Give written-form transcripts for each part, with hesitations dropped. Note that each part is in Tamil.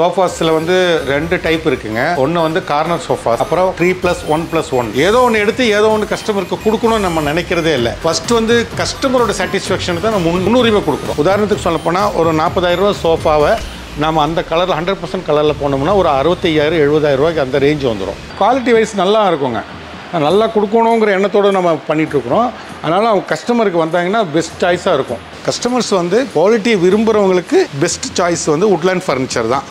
சோஃபாஸ்ல வந்து ரெண்டு டைப் இருக்குங்க. ஒன்று வந்து கார்னர் சோஃபா, அப்புறம் 3+1+1. ஏதோ ஒன்று எடுத்து ஏதோ ஒன்று கஸ்டமருக்கு கொடுக்கணும்னு நம்ம நினைக்கிறதே இல்லை. ஃபர்ஸ்ட் வந்து கஸ்டமரோட சாட்டிஸ்ஃபேக்ஷன் தான் நம்ம முன்னுரிமை கொடுக்குறோம். உதாரணத்துக்கு சொல்ல போனால் ஒரு 40,000 ரூபா சோஃபாவை நம்ம அந்த கலரில் 100% கலரில் போனோம்னா ஒரு 65,000 70,000 ரூபாய்க்கு அந்த ரேஞ்ச் வந்துடும். குவாலிட்டி வைஸ் நல்லா இருக்குங்க. நல்லா கொடுக்கணுங்கிற எண்ணத்தோடு நம்ம பண்ணிகிட்ருக்குறோம். அதனால் அவங்க கஸ்டமருக்கு வந்தாங்கன்னா பெஸ்ட் சாய்ஸாக இருக்கும். கஸ்டமர்ஸ் வந்து குவாலிட்டியை விரும்புகிறவங்களுக்கு பெஸ்ட் சாய்ஸ் வந்து வுட்லேண்ட் ஃபர்னிச்சர் தான்.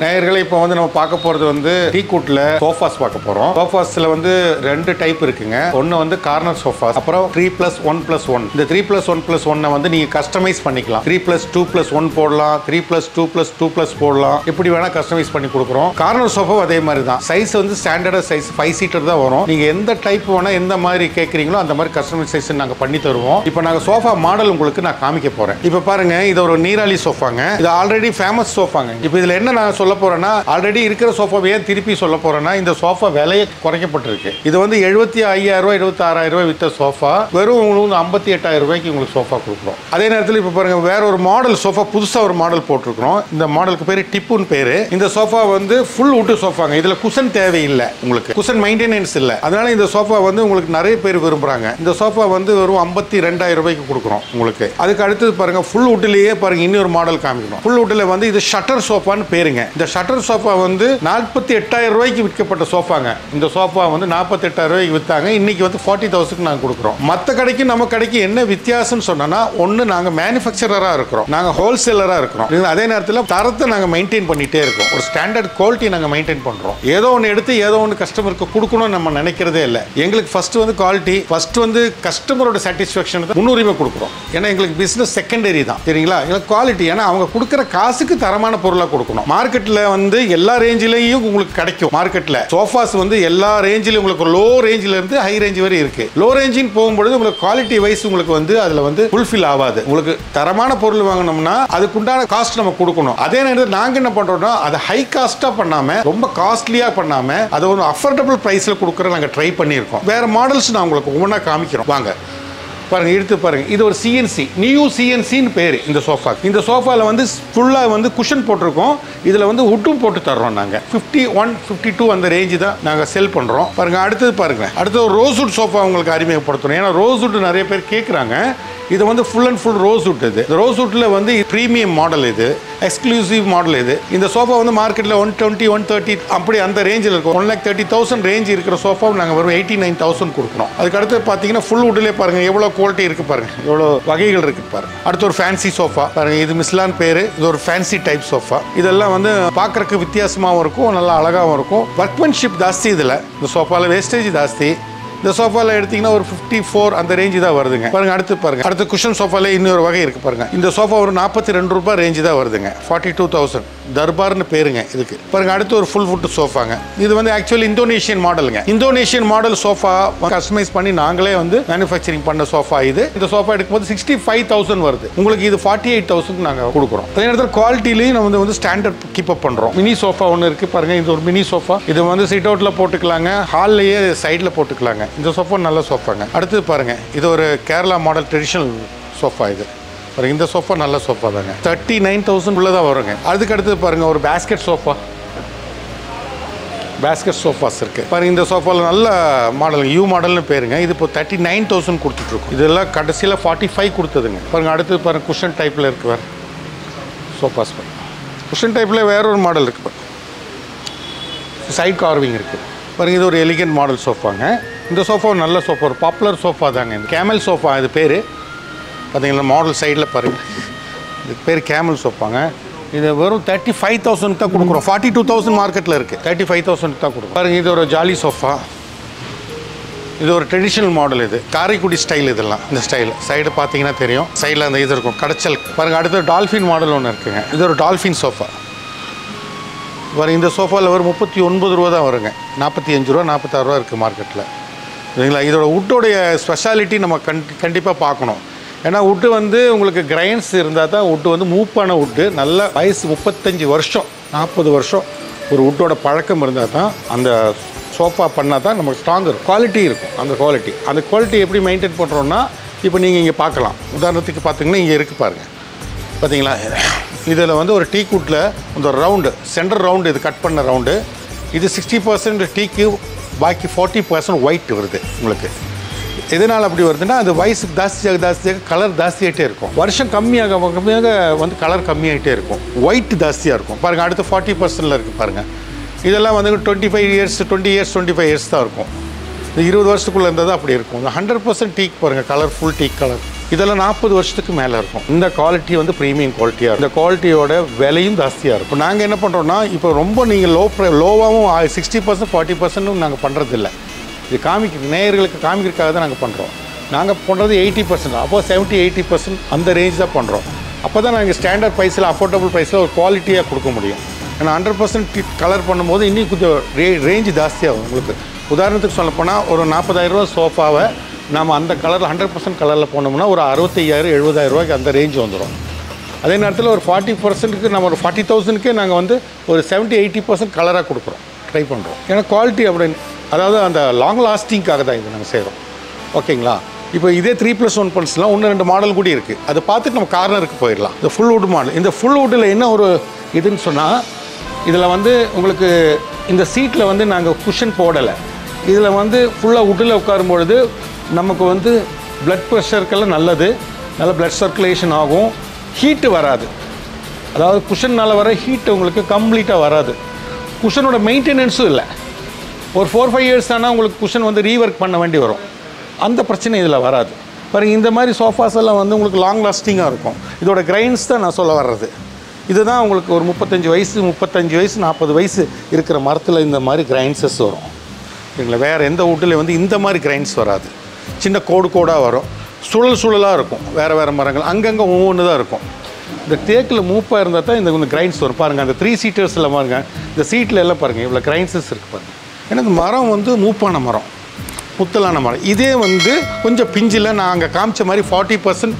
நேயர்களை இப்போ வந்து நம்ம பார்க்க போகிறது வந்து டீக்குட்ல சோஃபாஸ் பார்க்க போகிறோம். சோஃபாஸில் வந்து ரெண்டு டைப் இருக்குங்க. ஒன்று வந்து கார்னர் சோஃபா, அப்புறம் 3+1+1. இந்த 3+1+1 வந்து நீங்கள் கஸ்டமைஸ் பண்ணிக்கலாம். 3+2+1 போடலாம், 3+2+2+ போடலாம். எப்படி வேணால் கஸ்டமைஸ் பண்ணி கொடுக்குறோம். கார்னர் சோஃபா அதே மாதிரி தான். சைஸ் வந்து ஸ்டாண்டர்டாக சைஸ் 5 சீட்டர் தான் வரும். நீங்கள் எந்த டைப் வேணால் எந்த மாதிரி கேட்குறீங்களோ அந்த மாதிரி கஸ்டமைசேஷன் நாங்கள் பண்ணி தருவோம். இப்போ நாங்கள் சோஃபா மாடல் உங்களுக்கு நான் காமிக்க போகிறேன். இப்போ பாருங்க, இது ஒரு நீராளி சோஃபாங்க. இது ஆல்ரெடி ஃபேமஸ் சோஃபாங்க. இப்போ இதில் என்ன நான் சொல்ல போறேன்னா, ஆல்ரெடி இருக்கிற சோஃபாவை ஏன் திருப்பி சொல்ல போறேன்னா, இந்த சோஃபா விலையை குறைக்கப்பட்டிருக்கு. இது வந்து 75,000 ரூபாய் 76,000 ரூபாய் வித்த சோஃபா வெறும் உங்களுக்கு 58,000 ரூபாய்க்கு உங்களுக்கு சோஃபா கொடுக்குறோம். அதே நேரத்தில் இப்போ பாருங்க, வேற ஒரு மாடல் சோஃபா புதுசாக ஒரு மாடல் போட்டிருக்கிறோம். இந்த மாடலுக்கு பேர் டிப்புன்னு பேரு. இந்த சோஃபா வந்து ஃபுல் வுட் சோஃபாங்க. இதுல குஷன் தேவையில்லை, உங்களுக்கு குஷன் மெயின்டெனன்ஸ் இல்லை. அதனால இந்த சோஃபா வந்து உங்களுக்கு நிறைய பேர் விரும்புறாங்க. இந்த சோஃபா வந்து வெறும் 52,000 ரூபாய்க்கு கொடுக்குறோம் உங்களுக்கு. அதுக்கு அடுத்தது பாருங்க, ஃபுல் வுட்லயே பாருங்க இன்னொரு மாடல் காமிக்கணும். ஃபுல் வுட்ல வந்து இது ஷட்டர் சோஃபான்னு பேருங்க. இந்த ஷட்டர் சோஃபா வந்து 48,000 ரூபாய்க்கு விற்கப்பட்ட சோஃபாங்க. இந்த சோஃபா வந்து 48,000 ரூபாய்க்கு வித்தாங்க. இன்னைக்கு வந்து 40,000 நாங்கள் கொடுக்குறோம். மற்ற கடைக்கு நம்ம கடைக்கு என்ன வித்தியாசம்னு சொன்னா, ஒன்று நாங்கள் மேனுஃபேக்சரராக இருக்கிறோம், நாங்கள் ஹோல்சேலராக இருக்கிறோம். அதே நேரத்தில் தரத்தை நாங்கள் மெயின்டைன் பண்ணிட்டே இருக்கோம். ஒரு ஸ்டாண்டர்ட் குவாலிட்டி நாங்கள் மெயின்டைன் பண்ணுறோம். ஏதோ ஒன்று எடுத்து ஏதோ ஒன்று கஸ்டமருக்கு கொடுக்கணும்னு நம்ம நினைக்கிறதே இல்லை. எங்களுக்கு ஃபர்ஸ்ட் வந்து குவாலிட்டி, ஃபர்ஸ்ட் வந்து கஸ்டமரோட சாட்டிஸ்ஃபேக்ஷன் தான் முன்னுரிமை கொடுக்குறோம். ஏன்னா எங்களுக்கு பிஸ்னஸ் செகண்டரி தான், சரிங்களா? எங்களுக்கு குவாலிட்டி, ஏன்னா அவங்க கொடுக்குற காசுக்கு தரமான பொருளாக கொடுக்கணும். மார்க்கெட்டில் வந்து எல்லா ரேஞ்சிலையும் உங்களுக்கு கிடைக்கும். மார்க்கெட்டில் சோஃபாஸ் வந்து எல்லா ரேஞ்சிலும் உங்களுக்கு லோ ரேஞ்சில இருந்து ஹை ரேஞ்ச் வரை இருக்கு. லோ ரேஞ்சின்னு போகும்போது உங்களுக்கு குவாலிட்டி வைஸ் உங்களுக்கு வந்து அதில் வந்து ஃபுல்ஃபில் ஆகாது. உங்களுக்கு தரமான பொருள் வாங்கணும்னா அதுக்குண்டான காஸ்ட் நம்ம கொடுக்கணும். அதே நேரத்தில் நாங்கள் என்ன பண்றோம்னா, அதை ஹை காஸ்ட்டாக பண்ணாம ரொம்ப காஸ்ட்லியாக பண்ணாம அதை ஒரு அஃபோர்டபுள் ப்ரைஸில் கொடுக்குற நாங்கள் ட்ரை பண்ணியிருக்கோம். வேற மாடல்ஸ் நான் உங்களுக்கு ஒவ்வொன்றா காமிக்கிறோம். வாங்க பாருங்க, எடுத்து பாருங்க. இது ஒரு சிஎன்சி, நியூ சிஎன்சின்னு பேரு இந்த சோஃபா. இந்த சோஃபால வந்து ஃபுல்லா வந்து குஷன் போட்டிருக்கோம். இதுல வந்து வுட்டும் போட்டு தர்றோம். நாங்க 51, 52 அந்த ரேஞ்சு தான் நாங்க செல் பண்றோம். பாருங்க, அடுத்தது பாருங்க, அடுத்து ஒரு ரோஸ் வுட் சோஃபா உங்களுக்கு அறிமுகப்படுத்தணும். ஏன்னா ரோஸ் வுட் நிறைய பேர் கேட்குறாங்க. இது வந்து full and full rose would. இது ரோஸ் வுட்ல வந்து ப்ரீமியம் மாடல், இது எக்ஸ்க்ளூசிவ் மாடல். இது இந்த சோஃபா வந்து மார்க்கெட்டில் 120, 130 அப்படி அந்த ரேஞ்சில் இருக்கும். 1,30,000 ரேஞ்ச் இருக்கிற சோஃபா நாங்கள் வரும் 89,000 கொடுக்குறோம். அதுக்கு அடுத்து பார்த்தீங்கன்னா ஃபுல் வுட்லேயே பாருங்க எவ்வளோ குவாலிட்டி இருக்கு பாருங்க, எவ்வளோ வகைகள் இருக்கு பாருங்க. அடுத்து ஒரு ஃபேன்சி சோஃபா பாருங்க, இது மிஸ்லான் பேரு. இது ஒரு ஃபேன்சி டைப் சோஃபா. இதெல்லாம் வந்து பார்க்கறதுக்கு வித்தியாசமாகவும் இருக்கும், நல்லா அழகாகவும் இருக்கும். ஒர்க்மேன்ஷிப் ஜாஸ்தி இதில். இந்த சோஃபாவில் வேஸ்டேஜ் ஜாஸ்தி. இந்த சோஃபாவில் எடுத்தீங்கன்னா ஒரு 54 அந்த ரேஞ்சு தான் வருதுங்க. பாருங்க, அடுத்து பாருங்க, அடுத்து குஷன் சோஃபால இன்னொரு வகை இருக்கு பாருங்க. இந்த சோஃபா ஒரு 42 ரூபாய் ரேஞ்சு தான் வருதுங்க. 42,000 தர்பார்னு பேருங்க இதுக்கு. பாருங்க, அடுத்து ஒரு ஃபுல் வுட் சோஃபாங்க. இது வந்து ஆக்சுவலி இந்தோனேஷியன் மாடலுங்க. இந்தோனேஷியன் மாடல் சோஃபா கஸ்டமைஸ் பண்ணி நாங்களே வந்து மேனுஃபேக்சரிங் பண்ண சோஃபா இது. இந்த சோஃபா எடுக்கும்போது 65,000 வருது. உங்களுக்கு இது 48,000 நாங்கள் கொடுக்குறோம். அதே நேரத்தில் குவாலிட்டிலையும் நம்ம வந்து ஸ்டாண்டர்ட் கீப் அப் பண்றோம். மினி சோஃபா ஒன்று இருக்கு பாருங்க, இது ஒரு மினி சோஃபா. இது வந்து சிட் அவுட்ல போட்டுக்கலாங்க, ஹால்லையே சைடில் போட்டுக்கலாங்க. இந்த சோஃபா நல்ல சோஃபாங்க. அடுத்து பாருங்க, இது ஒரு கேரளா மாடல் ட்ரெடிஷனல் சோஃபா. இது பாருங்க, இந்த சோஃபா நல்ல சோஃபா தாங்க. 39,000 உள்ளதான் வருங்க. அதுக்கு அடுத்து பாருங்க, ஒரு பேஸ்கெட் சோஃபா, பேஸ்கெட் சோஃபாஸ் இருக்கு பாருங்க. இந்த சோஃபாவில் நல்ல மாடல், யூ மாடல்னு பேருங்க. இது இப்போ 39,000 கொடுத்துட்டு இருக்கோம். இதெல்லாம் கடைசியில் 45 கொடுத்ததுங்க. பாருங்க, அடுத்து பாருங்க, குஷன் டைப்ல இருக்கு வேற சோஃபாஸ். குஷன் டைப்ல வேற ஒரு மாடல் இருக்கு, சைட் கார்விங் இருக்கு பாருங்க. இது ஒரு எலிகன்ட் மாடல் சோஃபாங்க. இந்த சோஃபா நல்ல சோஃபா, ஒரு பாப்புலர் சோஃபா தாங்க. இந்த கேமல் சோஃபா இது பேர். பார்த்தீங்களா மாடல் சைடில் பாருங்கள், இதுக்கு பேர் கேமல் சோஃபாங்க. இது வெறும் 35,000 தான் கொடுக்குறோம். 42,000 மார்க்கெட்டில் இருக்குது, 35,000 தான் கொடுக்கும். பாருங்கள், இது ஒரு ஜாலி சோஃபா. இது ஒரு ட்ரெடிஷ்னல் மாடல். இது காரைக்குடி ஸ்டைல். இதெல்லாம் இந்த ஸ்டைல் சைடு பார்த்தீங்கன்னா தெரியும், சைடில் அந்த இது இருக்கும் கடைச்சல். பாருங்கள், அடுத்து டால்ஃபின் மாடல் ஒன்று இருக்குங்க. இது ஒரு டால்ஃபின் சோஃபா. பாருங்க, இந்த சோஃபாவில் ஒரு 39 ரூபா தான் வருங்க. 45 ரூபா 46 ரூபா இருக்குது மார்க்கெட்டில், சரிங்களா? இதோட வுட்டோடைய ஸ்பெஷாலிட்டி நம்ம கண்டிப்பாக பார்க்கணும். ஏன்னா வுட்டு வந்து உங்களுக்கு கிரைன்ஸ் இருந்தால் தான் வுட்டு வந்து மூப்பான வுட்டு. நல்ல வயசு 35 வருஷம் 40 வருஷம் ஒரு வுட்டோட பழக்கம் இருந்தால் தான் அந்த சோஃபா பண்ணால் தான் நமக்கு ஸ்ட்ராங் இருக்கும், குவாலிட்டி இருக்கும். அந்த குவாலிட்டி எப்படி மெயின்டைன் பண்ணுறோன்னா, இப்போ நீங்கள் இங்கே பார்க்கலாம். உதாரணத்துக்கு பார்த்தீங்கன்னா இங்கே இருக்குது பாருங்கள். பார்த்தீங்களா, இதில் வந்து ஒரு டீ குட்டில் இந்த ரவுண்டு சென்டர் ரவுண்டு, இது கட் பண்ண ரவுண்டு, இது 60% டீக்கு, பாக்கி 40% ஒயிட் வருது உங்களுக்கு. எதனால் அப்படி வருதுன்னா அது வயசுக்கு ஜாஸ்தியாக கலர் ஜாஸ்தியாகிட்டே இருக்கும். வருஷம் கம்மியாக வந்து கலர் கம்மியாகிட்டே இருக்கும். ஒயிட் ஜாஸ்தியாக இருக்கும் பாருங்கள். அடுத்து 40%ல் இருக்குது பாருங்கள். இதெல்லாம் வந்து 25 இயர்ஸ் 20 இயர்ஸ் 25 இயர்ஸ் தான் இருக்கும். இந்த 20 வருஷத்துக்குள்ளே இருந்தது அப்படி இருக்கும். இந்த 100% டீக் பாருங்கள், கலர் ஃபுல் டீக் கலர். இதெல்லாம் 40 வருஷத்துக்கு மேலே இருக்கும். இந்த குவாலிட்டி வந்து ப்ரீமியம் குவாலிட்டியாக இருக்கும். இந்த குவாலிட்டியோட விலையும் ஜாஸ்தியாக இருக்கும். நாங்கள் என்ன பண்ணுறோன்னா, இப்போ ரொம்ப நீங்கள் லோவாகவும் 60% 40% நாங்கள் பண்ணுறதில்ல. இது நேயர்களுக்கு காமிக்கிறதுக்காக தான் நாங்கள் பண்ணுறோம். நாங்கள் பண்ணுறது 80%, அப்போ 70-80% அந்த ரேஞ்ச் தான் பண்ணுறோம். அப்போ தான் நாங்கள் ஸ்டாண்டர்ட் ப்ரைஸில், அஃபோர்டபுள் ப்ரைஸில் ஒரு குவாலிட்டியாக கொடுக்க முடியும். ஏன்னா 100% கலர் பண்ணும்போது இன்னும் கொஞ்சம் ரேஞ்சு ஜாஸ்தியாகும் உங்களுக்கு. உதாரணத்துக்கு சொல்லப்போனால் ஒரு 40,000 ரூபா சோஃபாவை நம்ம அந்த கலரில் 100% கலரில் போனோம்னா ஒரு 65,000-70,000 ரூபாய்க்கு அந்த ரேஞ்ச் வந்துடும். அதே நேரத்தில் ஒரு 40%க்கு நம்ம ஒரு 40,000க்கே நாங்கள் வந்து ஒரு 70-80% கலராக கொடுக்குறோம், ட்ரை பண்ணுறோம். ஏன்னா குவாலிட்டி அப்படின்னு, அதாவது அந்த லாங் லாஸ்டிங்காக தான் இது நாங்கள் செய்கிறோம். ஓகேங்களா. இப்போ இதே 3+1 பல்ஸ்லாம் 1-2 மாடல் கூட இருக்குது. அதை பார்த்துட்டு நம்ம கார்னருக்கு போயிடலாம். இந்த ஃபுல் வுட் மாடல். இந்த ஃபுல் வுட்டில் என்ன ஒரு இதுன்னு சொன்னால், இதில் வந்து உங்களுக்கு இந்த சீட்டில் வந்து நாங்கள் குஷன் போடலை. இதில் வந்து ஃபுல்லாக வுட்டில் உட்காரும்பொழுது நமக்கு வந்து ப்ளட் ப்ரெஷருக்கெல்லாம் நல்லது, நல்ல ப்ளட் சர்க்குலேஷன் ஆகும், ஹீட்டு வராது. அதாவது குஷன்னால் வர ஹீட்டு உங்களுக்கு கம்ப்ளீட்டாக வராது. குஷனோட மெயின்டெனன்ஸும் இல்லை. ஒரு 4-5 இயர்ஸ் ஆனால் உங்களுக்கு குஷன் வந்து ரீவொர்க் பண்ண வேண்டி வரும். அந்த பிரச்சனை இதில் வராது. பாருங்கள், இந்த மாதிரி சோஃபாஸ் எல்லாம் வந்து உங்களுக்கு லாங் லாஸ்டிங்காக இருக்கும். இதோட கிரைன்ஸ் தான் நான் சொல்ல வர்றது. இதுதான் உங்களுக்கு ஒரு 35 வயசு 40 வயசு இருக்கிற மரத்தில் இந்த மாதிரி கிரைன்ஸஸ் வரும். சரிங்களா. வேறு எந்த வுட்டில் வந்து இந்த மாதிரி கிரைன்ஸ் வராது. சின்ன கோடாக வரும், சுழலாக இருக்கும். வேறு மரங்கள் அங்கங்கே ஒவ்வொன்று தான் இருக்கும். இந்த தேக்கில் மூப்பாக இருந்தால் தான் இந்த கிரைன்ஸ் வரும். பாருங்கள், அந்த 3 சீட்டர்ஸில் பாருங்கள், இந்த சீட்டில் எல்லாம் பாருங்கள் இவ்வளோ கிரைன்ஸஸ் இருக்குது பாருங்கள். ஏன்னா இந்த மரம் வந்து மூப்பான மரம், முத்தலான மரம். இதே வந்து கொஞ்சம் பிஞ்சில் நாங்கள் காமிச்ச மாதிரி 40%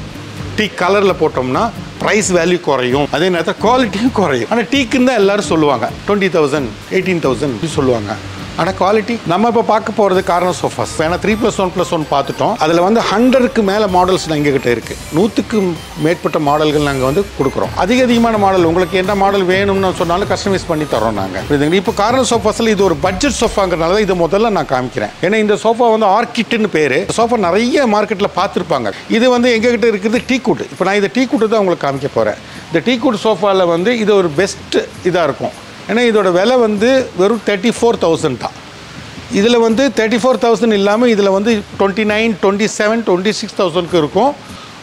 டீ கலரில் போட்டோம்னா ப்ரைஸ் வேல்யூ குறையும், அதே நேரத்தில் குவாலிட்டியும் குறையும். ஆனால் டீக்குன்னு தான் எல்லோரும் சொல்லுவாங்க. 20,000 18,000 சொல்லுவாங்க. ஆனால் குவாலிட்டி நம்ம இப்போ பார்க்க போகிறது கார்னர் சோஃபாஸ். ஏன்னா 3+1+1 பார்த்துட்டோம். அதில் வந்து 100க்கு மேலே மாடல்ஸ் எங்ககிட்ட இருக்குது. 100க்கு மேற்பட்ட மாடல்கள் நாங்கள் வந்து கொடுக்குறோம். அதிகமான மாடல் உங்களுக்கு என்ன மாடல் வேணும்னு சொன்னாலும் கஸ்டமைஸ் பண்ணி தரோம் நாங்கள். இப்போ கார்னர் சோஃபாஸில் இது ஒரு பட்ஜெட் சோஃபாங்கிறனால தான் இது முதல்ல நான் காமிக்கிறேன். ஏன்னா இந்த சோஃபா வந்து ஆர்கிட்னு பேர். சோஃபா நிறைய மார்க்கெட்டில் பார்த்துருப்பாங்க. இது வந்து எங்ககிட்ட இருக்குது டீ குட். இப்போ நான் இந்த டீ குட்டு தான் உங்களுக்கு காமிக்க போகிறேன். இந்த டீ குட் சோஃபாவில் வந்து இது ஒரு பெஸ்ட் இதாக இருக்கும். ஏன்னா இதோட விலை வந்து வெறும் 34,000 தான். இதில் வந்து 34,000 இல்லாமல் இதில் வந்து 29, 27, 26,000க்கு இருக்கும்.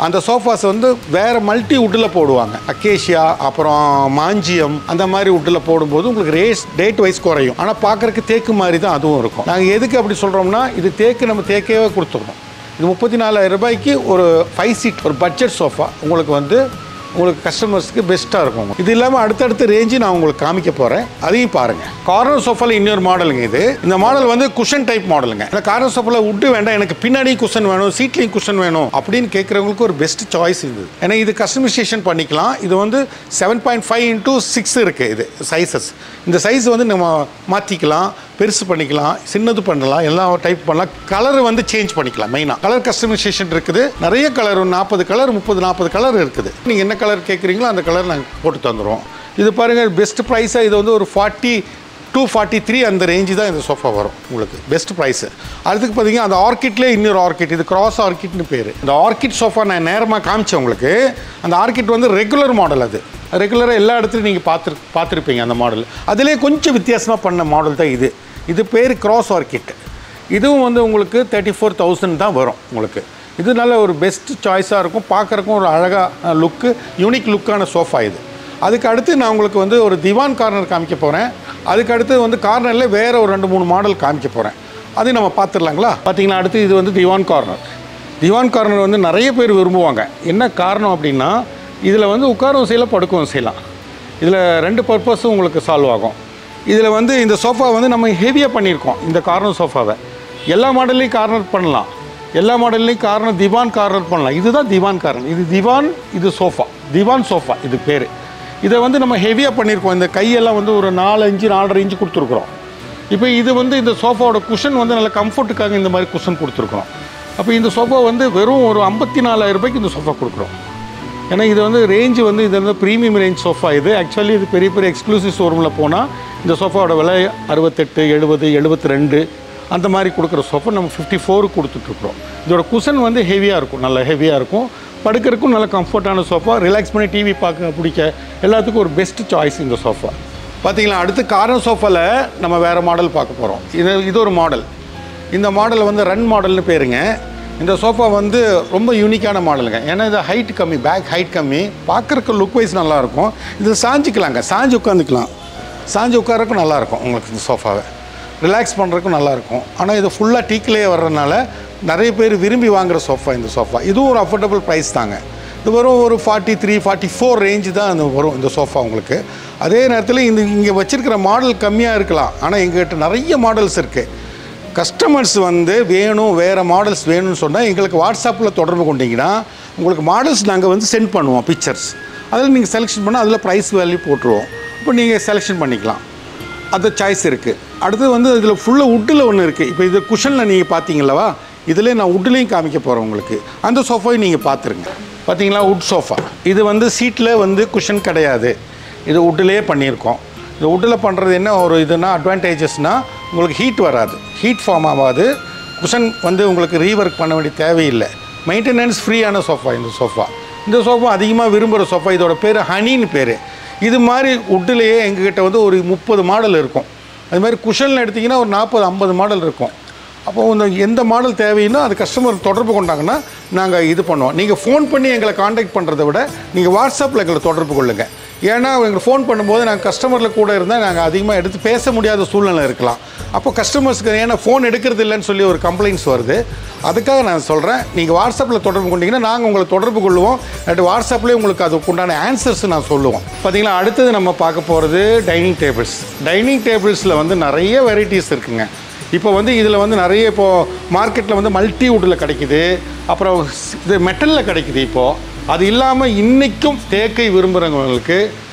அந்த சோஃபாஸ் வந்து வேறு மல்டி வுட்டில் போடுவாங்க. அக்கேஷியா, அப்புறம் மாஞ்சியம், அந்த மாதிரி வுட்டில் போடும்போது உங்களுக்கு ரேட் வைஸ் குறையும். ஆனால் பார்க்குறக்கு தேக்கு மாதிரி தான் அதுவும் இருக்கும். நாங்கள் எதுக்கு அப்படி சொல்கிறோம்னா, இது தேக்கு நம்ம தேக்கவே கொடுத்துருக்கோம். இது 34,000 ரூபாய்க்கு ஒரு 5 சீட் ஒரு பட்ஜெட் சோஃபா உங்களுக்கு கஸ்டமர்ஸ்க்கு பெஸ்ட்டாக இருக்கும். இது இல்லாமல் அடுத்தடுத்த ரேஞ்சு நான் உங்களுக்கு காமிக்க போகிறேன், அதையும் பாருங்கள். கார்னர் சோஃபாவில் இன்னொரு மாடலுங்க இது. இந்த மாடல் வந்து குஷன் டைப் மாடலுங்க. இந்த கார்னர் சோஃபாவில் வுட்டு வேண்டாம், எனக்கு பின்னாடி குஷன் வேணும், சீட்லேயும் குஷன் வேணும் அப்படின்னு கேட்குறவங்களுக்கு ஒரு பெஸ்ட் சாய்ஸ் இருந்தது. ஏன்னா இது கஸ்டமைசேஷன் பண்ணிக்கலாம். இது வந்து 7.5x6 இருக்குது. இது சைஸஸ். இந்த சைஸ் வந்து நம்ம மாற்றிக்கலாம், பெருசு பண்ணிக்கலாம், சின்னது பண்ணலாம், எல்லாம் டைப் பண்ணலாம். கலர் வந்து சேஞ்ச் பண்ணிக்கலாம். மெயினாக கலர் கஸ்டமைசேஷன் இருக்குது. நிறைய கலர் 40 கலர் 30-40 கலர் இருக்குது. நீங்கள் என்ன கலர் கேட்குறீங்களோ அந்த கலர் நாங்கள் போட்டு தந்துடுவோம். இது பாருங்கள், பெஸ்ட் ப்ரைஸாக இது வந்து ஒரு 42-43 அந்த ரேஞ்சு தான் இந்த சோஃபா வரும் உங்களுக்கு பெஸ்ட் ப்ரைஸு. அதுக்கு பார்த்தீங்கன்னா அந்த ஆர்கிட்லேயே இன்னொரு ஆர்கிட், இது கிராஸ் ஆர்கிட்னு பேர். இந்த ஆர்கிட் சோஃபா நான் நேரமாக காமிச்சேன் உங்களுக்கு. அந்த ஆர்கிட் வந்து ரெகுலர் மாடல். அது ரெகுலராக எல்லா இடத்துலையும் நீங்கள் பார்த்துருப்பீங்க அந்த மாடல். அதிலே கொஞ்சம் வித்தியாசமாக பண்ண மாடல் தான் இது. இது பேர் கிராஸ் ஆர்கிட். இதுவும் வந்து உங்களுக்கு 34,000 தான் வரும் உங்களுக்கு. இது நல்ல ஒரு பெஸ்ட் சாய்ஸாக இருக்கும். பார்க்குறக்கும் ஒரு அழகாக லுக்கு, யூனிக் லுக்கான சோஃபா இது. அதுக்கு அடுத்து நான் உங்களுக்கு வந்து ஒரு திவான் கார்னர் காமிக்க போகிறேன். அதுக்கு அடுத்து வந்து கார்னரில் வேறு ஒரு 2-3 மாடல் காமிக்க போகிறேன். அதையும் நம்ம பார்த்துடலாங்களா? பார்த்தீங்கன்னா அடுத்து இது வந்து திவான் கார்னர். திவான் கார்னர் வந்து நிறைய பேர் விரும்புவாங்க. என்ன காரணம் அப்படின்னா, இதில் வந்து உட்காரவும் செய்யலாம், படுக்கவும் செய்யலாம். இதில் 2 பர்பஸும் உங்களுக்கு சால்வ் ஆகும். இதில் வந்து இந்த சோஃபா வந்து நம்ம ஹெவியாக பண்ணியிருக்கோம். இந்த கார்னர் சோஃபாவை எல்லா மாடல்லையும் கார்னர் பண்ணலாம், எல்லா மாடல்லையும் திவான் கார்னர் பண்ணலாம். இதுதான் திவான் கார்னர். இது திவான், இது சோஃபா, திவான் சோஃபா இது பேர். இதை வந்து நம்ம ஹெவியாக பண்ணியிருக்கோம். இந்த கையெல்லாம் வந்து ஒரு 4 இன்ச்சு 4.5 இன்ச்சு கொடுத்துருக்குறோம். இப்போ இது வந்து இந்த சோஃபாவோட குஷன் வந்து நல்ல கம்ஃபர்ட்டுக்காக இந்த மாதிரி குஷன் கொடுத்துருக்குறோம். அப்போ இந்த சோஃபா வந்து வெறும் ஒரு 54,000 ரூபாய்க்கு இந்த சோஃபா கொடுக்குறோம். ஏன்னா இது வந்து ரேஞ்சு வந்து இது வந்து ப்ரீமியம் ரேஞ்ச் சோஃபா. இது ஆக்சுவலி இது பெரிய பெரிய எக்ஸ்க்ளூசிவ் ஷோரூமில் போனால் இந்த சோஃபாவோட விலை 68, 70, 72 அந்த மாதிரி கொடுக்குற சோஃபா நம்ம 54 கொடுத்துட்ருக்குறோம். இதோட குஷன் வந்து ஹெவியாக இருக்கும், நல்லா ஹெவியாக இருக்கும், படுக்கிறதுக்கும் நல்ல கம்ஃபர்ட்டான சோஃபா, ரிலாக்ஸ் பண்ணி டிவி பார்க்க பிடிக்க எல்லாத்துக்கும் ஒரு பெஸ்ட் சாய்ஸ் இந்த சோஃபா. பார்த்தீங்களா, அடுத்து கார்னர் சோஃபாவில் நம்ம வேறு மாடல் பார்க்க போகிறோம். இது ஒரு மாடல். இந்த மாடல் வந்து ரன் மாடல்னு பேருங்க. இந்த சோஃபா வந்து ரொம்ப யூனிக்கான மாடலுங்க. ஏன்னா இது ஹைட் கம்மி, பேக் ஹைட் கம்மி, பார்க்குறக்கு லுக் வைஸ் நல்லாயிருக்கும். இது சாஞ்சிக்கலாங்க, சாஞ்சு உட்காந்துக்கலாம், சாஞ்சு உட்காரக்கும் நல்லாயிருக்கும். உங்களுக்கு இந்த சோஃபாவை ரிலாக்ஸ் பண்ணுறதுக்கும் நல்லாயிருக்கும். ஆனால் இது ஃபுல்லாக டீக்கிலே வர்றதுனால நிறைய பேர் விரும்பி வாங்குகிற சோஃபா இந்த சோஃபா. இதுவும் ஒரு அஃபோர்டபுள் ப்ரைஸ் தாங்க. இது வரும் ஒரு 43, 44 ரேஞ்சு தான் அந்த வரும் இந்த சோஃபா உங்களுக்கு. அதே நேரத்தில் இங்கே வச்சுருக்கிற மாடல் கம்மியாக இருக்கலாம், ஆனால் எங்கள்கிட்ட நிறைய மாடல்ஸ் இருக்குது. கஸ்டமர்ஸ் வந்து வேணும், வேறு மாடல்ஸ் வேணும்னு சொன்னால் எங்களுக்கு வாட்ஸ்அப்பில் தொடர்பு கொண்டீங்கன்னா உங்களுக்கு மாடல்ஸ் நாங்கள் வந்து சென்ட் பண்ணுவோம், பிக்சர்ஸ். அதில் நீங்கள் செலெக்ஷன் பண்ணால் அதில் ப்ரைஸ் வேல்யூ போட்டுருவோம். இப்போ நீங்கள் செலெக்ஷன் பண்ணிக்கலாம், அது சாய்ஸ் இருக்குது. அடுத்து வந்து இதில் ஃபுல்லாக வுட்டில் ஒன்று இருக்குது. இப்போ இது குஷனில் நீங்கள் பார்த்தீங்களவா, இதிலே நான் வுட்லேயும் காமிக்க போகிறேன் உங்களுக்கு. அந்த சோஃபாவையும் நீங்கள் பார்த்துருங்க. பார்த்தீங்களா, வுட் சோஃபா. இது வந்து சீட்டில் வந்து குஷன் கிடையாது, இது வுட்டிலே பண்ணியிருக்கோம். இந்த வுட்டில் பண்ணுறது என்ன ஒரு இதுனா அட்வான்டேஜஸ்னால் உங்களுக்கு ஹீட் வராது, ஹீட் ஃபார்ம் ஆகாது, குஷன் வந்து உங்களுக்கு ரீவொர்க் பண்ண வேண்டிய தேவையில்லை, மெயின்டெனன்ஸ் ஃப்ரீயான சோஃபா இந்த சோஃபா. இந்த சோஃபா அதிகமாக விரும்புகிற சோஃபா. இதோட பேர் ஹனின்னு பேர். இது மாதிரி வுட்டிலேயே எங்ககிட்ட வந்து ஒரு 30 மாடல் இருக்கும். அது மாதிரி குஷனில் எடுத்திங்கன்னா ஒரு 40, 50 மாடல் இருக்கும். அப்போது இந்த எந்த மாடல் தேவைன்னா அது கஸ்டமர் தொடர்பு கொண்டாங்கன்னா நாங்கள் இது பண்ணுவோம். நீங்கள் ஃபோன் பண்ணி எங்களை காண்டாக்ட் பண்ணுறதை விட நீங்கள் வாட்ஸ்அப்பில் எங்களை தொடர்பு கொள்ளுங்கள். ஏன்னா எங்களுக்கு ஃபோன் பண்ணும்போது நாங்கள் கஸ்டமரில் கூட இருந்தால் நாங்கள் அதிகமாக எடுத்து பேச முடியாத சூழ்நிலை இருக்கலாம். அப்போ கஸ்டமர்ஸ்க்கு ஏன்னா ஃபோன் எடுக்கிறது இல்லைன்னு சொல்லி ஒரு கம்ப்ளைண்ட்ஸ் வருது. அதுக்காக நான் சொல்கிறேன், நீங்கள் வாட்ஸ்அப்பில் தொடர்பு கொண்டீங்கன்னா நாங்கள் உங்களை தொடர்பு கொள்ளுவோம். அண்ட் வாட்ஸ்அப்லேயே உங்களுக்கு அதுக்கு உண்டான ஆன்சர்ஸ் நான் சொல்லுவோம். பார்த்தீங்களா, அடுத்தது நம்ம பார்க்க போகிறது டைனிங் டேபிள்ஸ். டைனிங் டேபிள்ஸில் வந்து நிறைய வெரைட்டிஸ் இருக்குங்க. இப்போ வந்து இதில் வந்து நிறைய இப்போது மார்க்கெட்டில் வந்து மல்டி வுட்டில் கிடைக்குது, அப்புறம் இது மெட்டலில் கிடைக்குது. இப்போது அது இல்லாமல் இன்றைக்கும் தேக்கை விரும்புகிறவங்களுக்கு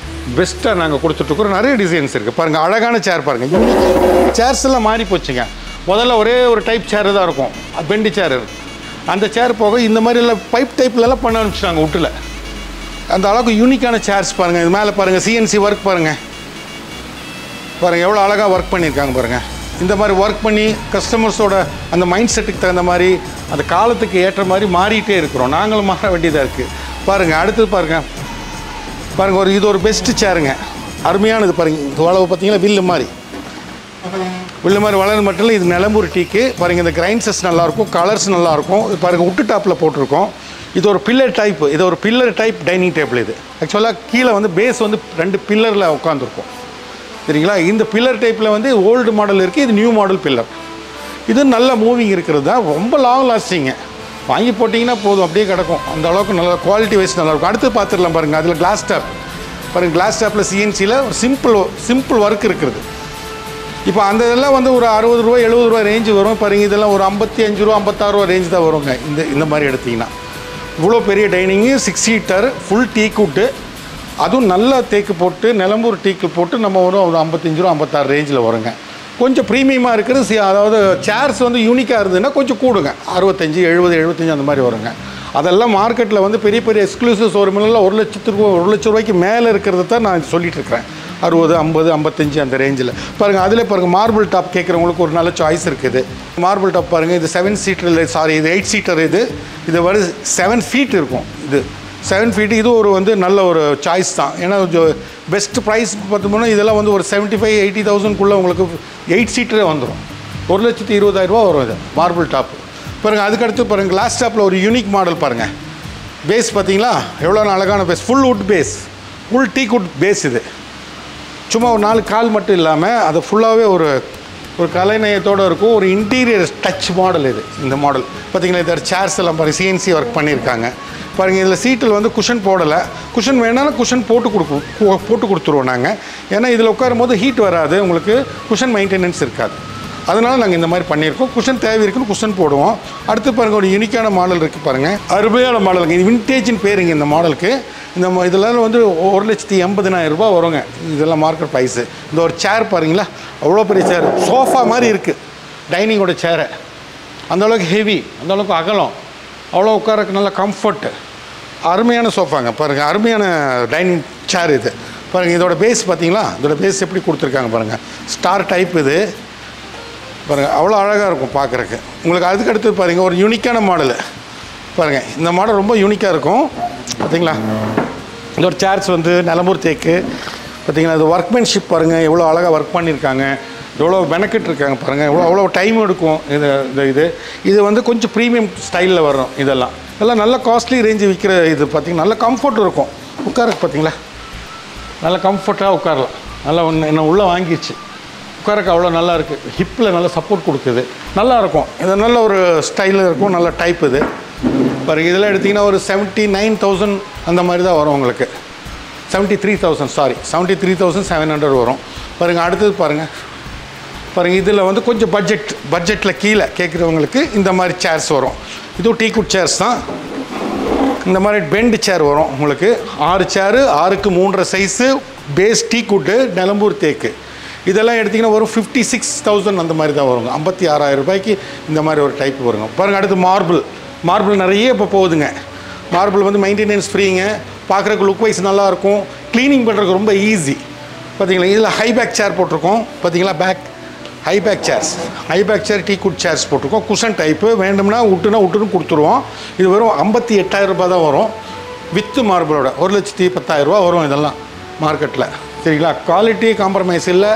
பெஸ்ட்டாக நாங்கள் கொடுத்துட்ருக்குறோம். நிறைய டிசைன்ஸ் இருக்குது. பாருங்கள், அழகான சேர் பாருங்கள். சேர்ஸ் எல்லாம் மாறி போச்சுங்க. முதல்ல ஒரே ஒரு டைப் சேர் தான் இருக்கும், பெண்டு சேர் இருக்குது. அந்த சேர் போக இந்த மாதிரி எல்லாம் பைப் டைப்லலாம் பண்ண ஆரம்பிச்சிட்டாங்க வுட்டில். அந்த அளவுக்கு யூனிக்கான சேர்ஸ் பாருங்கள். இது மேலே பாருங்கள், சிஎன்சி ஒர்க் பாருங்கள், பாருங்கள் எவ்வளோ அழகாக ஒர்க் பண்ணியிருக்காங்க பாருங்கள். இந்த மாதிரி ஒர்க் பண்ணி கஸ்டமர்ஸோட அந்த மைண்ட் செட்டுக்கு தகுந்த மாதிரி அந்த காலத்துக்கு ஏற்ற மாதிரி மாறிட்டே இருக்கிறோம். நாங்களும் மாற வேண்டியதாக இருக்குது. பாருங்கள், அடுத்தது பாருங்கள் இது ஒரு பெஸ்ட்டு சேருங்க, அருமையானது பாருங்கள். இந்த வளவு பார்த்தீங்கன்னா வில்லு மாதிரி வளர்ந்து மட்டும் இல்லை, இது நிலம்பூர் டீக்கு பாருங்கள். இந்த கிரைன்சஸ் நல்லாயிருக்கும், கலர்ஸ் நல்லாயிருக்கும். இது பாருங்கள், உட்டு டாப்பில் போட்டிருக்கோம். இது ஒரு பில்லர் டைப் டைனிங் டேபிள். இது ஆக்சுவலாக கீழே வந்து பேஸ் வந்து 2 பில்லரில் உட்காந்துருக்கும், சரிங்களா. இந்த பில்லர் டைப்பில் வந்து ஓல்டு மாடல் இருக்குது, இது நியூ மாடல் பில்லர். இது நல்ல மூவிங் இருக்கிறது தான், ரொம்ப லாங் லாஸ்டிங்க. வாங்கி போட்டிங்கன்னா போதும், அப்படியே கிடக்கும். அந்த அளவுக்கு நல்லா குவாலிட்டி வைஸ் நல்லாயிருக்கும். அடுத்து பார்த்துடலாம் பாருங்கள். அதில் கிளாஸ் டாப் பாருங்கள். கிளாஸ் டாப்பில் சிஎன்சியில் ஒரு சிம்பிள் ஒர்க் இருக்கிறது. இப்போ அந்த இதெல்லாம் வந்து ஒரு 60 ரூபா 70 ரூபா ரேஞ்சு வரும் பாருங்கள். இதெல்லாம் ஒரு 55 ரூபா 56 ரூபா ரேஞ்சு தான் வருங்க. இந்த மாதிரி எடுத்திங்கன்னா இவ்வளோ பெரிய டைனிங்கு, 6 சீட்டர், ஃபுல் டீக்குட்டு, அதுவும் நல்லா தேக்கு போட்டு நிலம்பூர் டீக்கு போட்டு நம்ம ஒரு 55 ரூபா 56 ரேஞ்சில் வருங்க. கொஞ்சம் ப்ரீமியமாக இருக்கிறது. அதாவது சேர்ஸ் வந்து யூனிக்காக இருந்ததுன்னா கொஞ்சம் கூடுங்க, 65, 70, 75 அந்த மாதிரி வருங்க. அதெல்லாம் மார்க்கெட்டில் வந்து பெரிய பெரிய எக்ஸ்க்ளூசிவ் ஷோரூம்லாம் 1 லட்ச ரூபாய்க்கு மேலே இருக்கிறது தான் நான் சொல்லிகிட்டு இருக்கிறேன். 60, 50, 55 அந்த ரேஞ்சில் பாருங்கள். அதில் பாருங்கள், மார்பிள் டாப் கேட்குறவங்களுக்கு ஒரு நல்ல சாய்ஸ் இருக்குது. மார்பிள் டாப் பாருங்கள். இது 7 சீட்டர் இல்லை, சாரி, இது 8 சீட்டர். இது வருது 7 ஃபீட் இருக்கும். இது 7 ஃபீட். இது ஒரு வந்து நல்ல ஒரு சாய்ஸ் தான். ஏன்னா பெஸ்ட் ப்ரைஸ் பார்த்தோம்னா இதெல்லாம் வந்து ஒரு 75-80,000க்குள்ளே உங்களுக்கு 8 சீட்டரே வந்துடும். 1,20,000 வரும் இது மார்பிள் டாப்பு பாருங்கள். அதுக்கடுத்து பாருங்கள், கிளாஸ் டாப்பில் ஒரு யூனிக் மாடல் பாருங்கள். பேஸ் பார்த்தீங்களா எவ்வளோ அழகான base, full wood base, full teak wood base. இது சும்மா ஒரு 4 கால் மட்டும் இல்லாமல் அது ஃபுல்லாகவே ஒரு கலைநயத்தோடு இருக்கும். ஒரு இன்டீரியர் டச் மாடல் இது. இந்த மாடல் பார்த்தீங்களா, இதோட சேர்ஸ் எல்லாம் பாருங்கள், சிஎன்சி ஒர்க் பண்ணியிருக்காங்க பாருங்கள். இதில் சீட்டில் வந்து குஷன் போடலை. குஷன் வேணாலும் குஷன் போட்டு கொடுத்துருவோம் நாங்கள். ஏன்னா இதில் உட்காரும் போது ஹீட் வராது, உங்களுக்கு குஷன் மெயின்டெனன்ஸ் இருக்காது. அதனால் நாங்கள் இந்த மாதிரி பண்ணியிருக்கோம். குஷன் தேவை இருக்குன்னு குஷன் போடுவோம். அடுத்து பாருங்கள், ஒரு யூனிக்கான மாடல் இருக்குது பாருங்கள், அருமையான மாடலுங்க. இது வின்டேஜின்னு பேருங்க இந்த மாடலுக்கு. இதெல்லாம் வந்து 1,80,000 ரூபா வருங்க. இதெல்லாம் மார்க்கெட் ப்ரைஸு. இந்த ஒரு சேர் பாருங்களா, அவ்வளோ பெரிய சேர், சோஃபா மாதிரி இருக்குது டைனிங்கோட சேரை. அந்தளவுக்கு ஹெவி, அந்தளவுக்கு அகலம், அவ்வளோ உட்காரக்கு நல்ல கம்ஃபர்ட்டு. அருமையான சோஃபாங்க பாருங்கள், அருமையான டைனிங் சேர் இது பாருங்கள். இதோட பேஸ் பார்த்தீங்களா, இதோட பேஸ் எப்படி கொடுத்துருக்காங்க பாருங்கள், ஸ்டார் டைப் இது பாருங்கள், அவ்வளோ அழகாக இருக்கும் பார்க்குறக்கு. உங்களுக்கு அதுக்கு அடுத்து பாருங்கள் ஒரு யூனிக்கான மாடலு பாருங்கள். இந்த மாடல் ரொம்ப யூனிக்காக இருக்கும் பார்த்தீங்களா. இதோட சேர்ஸ் வந்து நிலம்பூர் தேக்கு பார்த்தீங்களா. இது ஒர்க்மேன்ஷிப் பாருங்கள், எவ்வளோ அழகாக ஒர்க் பண்ணியிருக்காங்க, எவ்வளோ பெனக்கிட்டு இருக்காங்க பாருங்கள், எவ்வளோ டைம் எடுக்கும். இது வந்து கொஞ்சம் ப்ரீமியம் ஸ்டைலில் வரும். இதெல்லாம் நல்ல காஸ்ட்லி ரேஞ்சு விற்கிற இது பார்த்திங்கன்னா நல்ல கம்ஃபர்ட் இருக்கும் உட்காரக்கு பார்த்தீங்களா. நல்லா கம்ஃபர்ட்டாக உட்காரலாம். நல்லா என்ன உள்ளே வாங்கிடுச்சு உட்காரக்கு அவ்வளோ நல்லா இருக்குது. ஹிப்பில் நல்லா சப்போர்ட் கொடுக்குது, நல்லாயிருக்கும். இது நல்ல ஒரு ஸ்டைலில் இருக்கும், நல்ல டைப் இது பாருங்கள். இதெல்லாம் எடுத்திங்கன்னா ஒரு 79,000 அந்த மாதிரி தான் வரும் உங்களுக்கு. 73,000 சாரி 73,700 வரும் பாருங்கள். அடுத்தது பாருங்கள் இதில் வந்து கொஞ்சம் பட்ஜெட்டில் கீழே கேட்குறவங்களுக்கு இந்த மாதிரி சேர்ஸ் வரும். இதுவும் டீக்குட் சேர்ஸ் தான். இந்த மாதிரி பெண்டு சேர் வரும் உங்களுக்கு. 6 சேரு, 6க்கு 3.5 சைஸு, பேஸ் டீக்குட்டு, நிலம்பூர் தேக்கு. இதெல்லாம் எடுத்திங்கன்னா ஒரு 56,000 அந்த மாதிரி தான் வருங்க. 56,000 ரூபாய்க்கு இந்த மாதிரி ஒரு டைப் வருங்க பாருங்கள். அடுத்து மார்பிள் நிறைய இப்போ போகுதுங்க. மார்பிள் வந்து மெயின்டெனன்ஸ் ஃப்ரீங்க, பார்க்குறக்கு லுக் வைஸ் நல்லாயிருக்கும், க்ளீனிங் பண்ணுறதுக்கு ரொம்ப ஈஸி பார்த்தீங்களா. இதில் ஹை பேக் சேர் போட்டிருக்கோம் பார்த்தீங்களா. ஹை பேக் சேர் டீக்குட் சேர்ஸ் போட்டிருக்கோம். Cushion type. வேண்டும்னா விட்டுன்னு கொடுத்துருவோம். இது வெறும் 58,000 ரூபாய் தான் வரும் வித்து மார்பிளோட. 1,10,000 ரூபா வரும் இதெல்லாம் மார்க்கெட்டில் சரிங்களா. குவாலிட்டி காம்ப்ரமைஸ் இல்லை,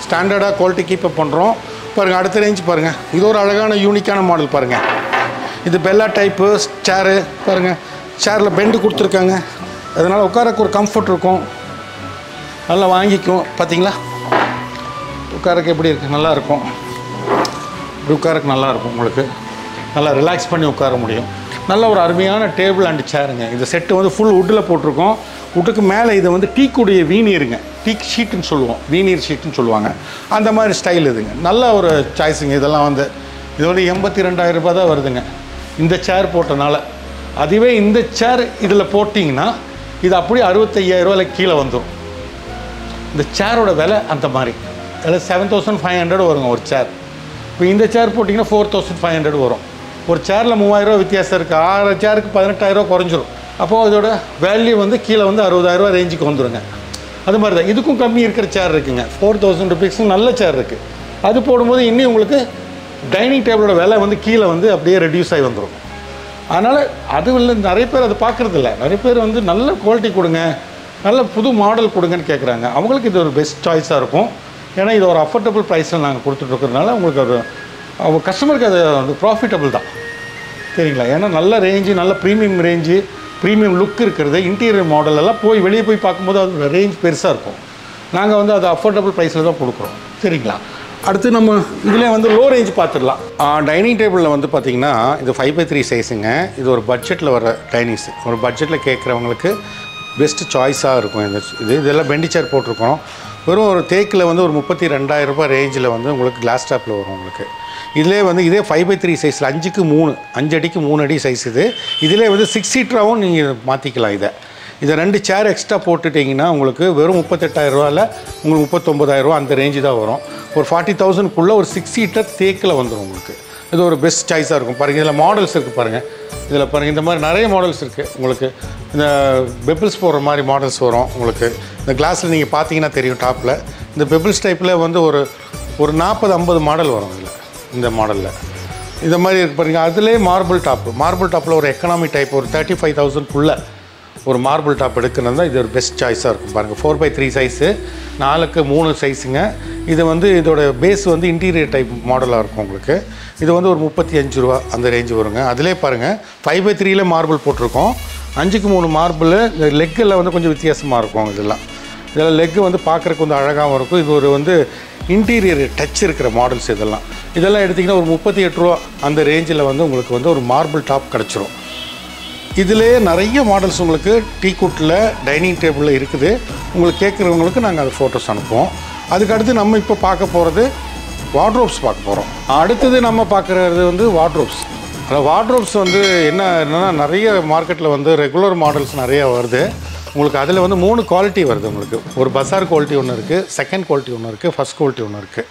ஸ்டாண்டர்டாக குவாலிட்டி கீப்பப் பண்ணுறோம் பாருங்கள். அடுத்த ரேஞ்ச் பாருங்கள். இது ஒரு அழகான யூனிக்கான மாடல் பாருங்கள். இது பெல்லா டைப்பு சேரு பாருங்கள். சேரில் பெண்டு கொடுத்துருக்காங்க, அதனால் உட்காரக்கு ஒரு கம்ஃபர்ட் இருக்கும், நல்லா வாங்கிக்கும் பார்த்தீங்களா. உட்காரக்கு எப்படி இருக்குது, நல்லாயிருக்கும். இப்படி உட்காரக்கு நல்லாயிருக்கும், உங்களுக்கு நல்லா ரிலாக்ஸ் பண்ணி உட்கார முடியும். நல்ல ஒரு அருமையான டேபிள் அண்ட் சேருங்க. இந்த செட்டு வந்து ஃபுல் வுட்டில் போட்டிருக்கோம். வுட்டுக்கு மேலே இதை வந்து டீக்குடைய வீநீருங்க, டீக் ஷீட்டுன்னு சொல்லுவோம், வீநீர் ஷீட்டுன்னு சொல்லுவாங்க. அந்த மாதிரி ஸ்டைல் இதுங்க. நல்ல ஒரு சாய்ஸுங்க. இதெல்லாம் வந்து இதோட 82,000 ரூபாய் தான் வருதுங்க இந்த சேர் போட்டனால. அதுவே இந்த சேர் இதில் போட்டிங்கன்னா இது அப்படியே 65,000 ரூபாயில் கீழே வந்துடும். இந்த சேரோட விலை அந்த மாதிரி. அதில் 7,500 வருங்க ஒரு சேர். இப்போ இந்த சேர் போட்டிங்கன்னா 4,500 வரும். ஒரு சேரில் 3,000 ரூபா வித்தியாசம் இருக்குது. 6 சேருக்கு 18,000 ரூபா குறைஞ்சிரும். அப்போது அதோட வேல்யூ வந்து கீழே வந்து 60,000 ரூபா ரேஞ்சுக்கு வந்துடுங்க. அது மாதிரி தான் இதுக்கும் கம்மி இருக்கிற சேர் இருக்குங்க. 4,000 ருபீஸும் நல்ல சேர் இருக்குது. அது போடும்போது இன்னும் உங்களுக்கு டைனிங் டேபிளோட விலை வந்து கீழே வந்து அப்படியே ரெடியூஸ் ஆகி வந்துடும். அதனால் அது இல்லை, நிறைய பேர் அது பார்க்குறதில்ல. நிறைய பேர் வந்து நல்ல குவாலிட்டி கொடுங்க, நல்ல புது மாடல் கொடுங்கன்னு கேட்குறாங்க. அவங்களுக்கு இது ஒரு பெஸ்ட் சாய்ஸாக இருக்கும். ஏன்னா இது ஒரு அஃபோர்டபுள் ப்ரைஸில் நாங்கள் கொடுத்துட்ருக்கிறதுனால உங்களுக்கு ஒரு அவங்க கஸ்டமருக்கு அது வந்து ப்ராஃபிட்டபுள் தான் சரிங்களா. ஏன்னா நல்ல ரேஞ்சு, நல்ல ப்ரீமியம் ரேஞ்சு, ப்ரீமியம் லுக் இருக்கிறது. இன்டீரியர் மாடலெல்லாம் வெளியே போய் பார்க்கும்போது அது ரேஞ்ச் பெருசாக இருக்கும். நாங்கள் வந்து அது அஃபோர்டபுள் ப்ரைஸில் தான் கொடுக்குறோம் சரிங்களா. அடுத்து நம்ம இதில் வந்து லோ ரேஞ்ச் பார்த்துடலாம். டைனிங் டேபிளில் வந்து பார்த்திங்கன்னா இது 5x3 சைஸுங்க. இது ஒரு பட்ஜெட்டில் வர டைனிங்ஸு. ஒரு பட்ஜெட்டில் கேட்குறவங்களுக்கு பெஸ்ட்டு சாய்ஸாக இருக்கும். இதெல்லாம் பெண்டி சேர் போட்டிருக்கோம். வெறும் ஒரு தேக்கில் வந்து ஒரு 32,000 ரூபாய் ரேஞ்சில் வந்து உங்களுக்கு கிளாஸ் டாப்பில் வரும் உங்களுக்கு. இதிலே வந்து இதே 5x3 சைஸில் 5க்கு 3, 5 அடிக்கு 3 அடி சைஸ் இது. இதிலே வந்து 6 சீட்டராகவும் நீங்கள் மாற்றிக்கலாம். இதை 2 சேர் எக்ஸ்ட்ரா போட்டுட்டிங்கன்னா உங்களுக்கு வெறும் 38,000 ரூபாயில் உங்களுக்கு 39,000 ரூபா அந்த ரேஞ்சு தான் வரும். ஒரு 40,000க்குள்ளே ஒரு 6 சீட்டர் தேக்கில் வந்துடும் உங்களுக்கு. இது ஒரு பெஸ்ட் சாய்ஸாக இருக்கும். பாருங்கள் இதில் மாடல்ஸ் இருக்குது பாருங்கள். இதில் பாருங்கள் இந்த மாதிரி நிறைய மாடல்ஸ் இருக்குது உங்களுக்கு. இந்த பெபிள்ஸ் போடுற மாதிரி மாடல்ஸ் வரும் உங்களுக்கு. இந்த கிளாஸில் நீங்கள் பார்த்தீங்கன்னா தெரியும் டாப்பில் இந்த பெபிள்ஸ் டைப்பில் வந்து ஒரு 40-50 மாடல் வரும் இதில். இந்த மாடலில் இந்த மாதிரி இருக்குது பாருங்கள். அதுலேயே மார்பிள் டாப்பில் ஒரு எக்கனாமி டைப் ஒரு 35,000க்குள்ளே ஒரு மார்பிள் டாப் எடுக்கிறது தான் இது ஒரு பெஸ்ட் சாய்ஸாக இருக்கும். பாருங்கள் 4x3 சைஸு, 4க்கு 3 சைஸுங்க. இது வந்து இதோட பேஸ் வந்து இன்டீரியர் டைப் மாடலாக இருக்கும் உங்களுக்கு. இது வந்து ஒரு 35 ரூபா அந்த ரேஞ்சு வருங்க. அதிலே பாருங்கள் 5x3ல மார்பிள் போட்டிருக்கோம். 5க்கு 3 மார்பிள். இந்த லெக்கில் வந்து கொஞ்சம் வித்தியாசமாக இருக்கும். இதெல்லாம் லெக்கு வந்து பார்க்குறக்கு வந்து அழகாகவும் இருக்கும். இது ஒரு வந்து இன்டீரியர் டச் இருக்கிற மாடல்ஸ். இதெல்லாம் எடுத்திங்கன்னா ஒரு 38 ரூபா அந்த ரேஞ்சில் வந்து உங்களுக்கு வந்து ஒரு மார்பிள் டாப் கிடச்சிரும். இதிலே நிறைய மாடல்ஸ் உங்களுக்கு டீக்குட்டில் டைனிங் டேபிளில் இருக்குது. உங்களுக்கு கேட்குறவங்களுக்கு நாங்கள் அது ஃபோட்டோஸ் அனுப்புவோம். அதுக்கடுத்து நம்ம இப்போ பார்க்க போகிறது வார்ட்ரோப்ஸ் பார்க்க போகிறோம். அடுத்தது நம்ம பார்க்குறது வந்து வார்ட்ரோப்ஸ். வார்ட்ரோப்ஸ் வந்து என்னென்னா நிறைய மார்க்கெட்டில் வந்து ரெகுலர் மாடல்ஸ் நிறையா வருது உங்களுக்கு. அதில் வந்து 3 குவாலிட்டி வருது உங்களுக்கு. ஒரு பஸார் குவாலிட்டி ஒன்று இருக்குது, செகண்ட் குவாலிட்டி ஒன்று இருக்குது, ஃபஸ்ட் குவாலிட்டி ஒன்று இருக்குது.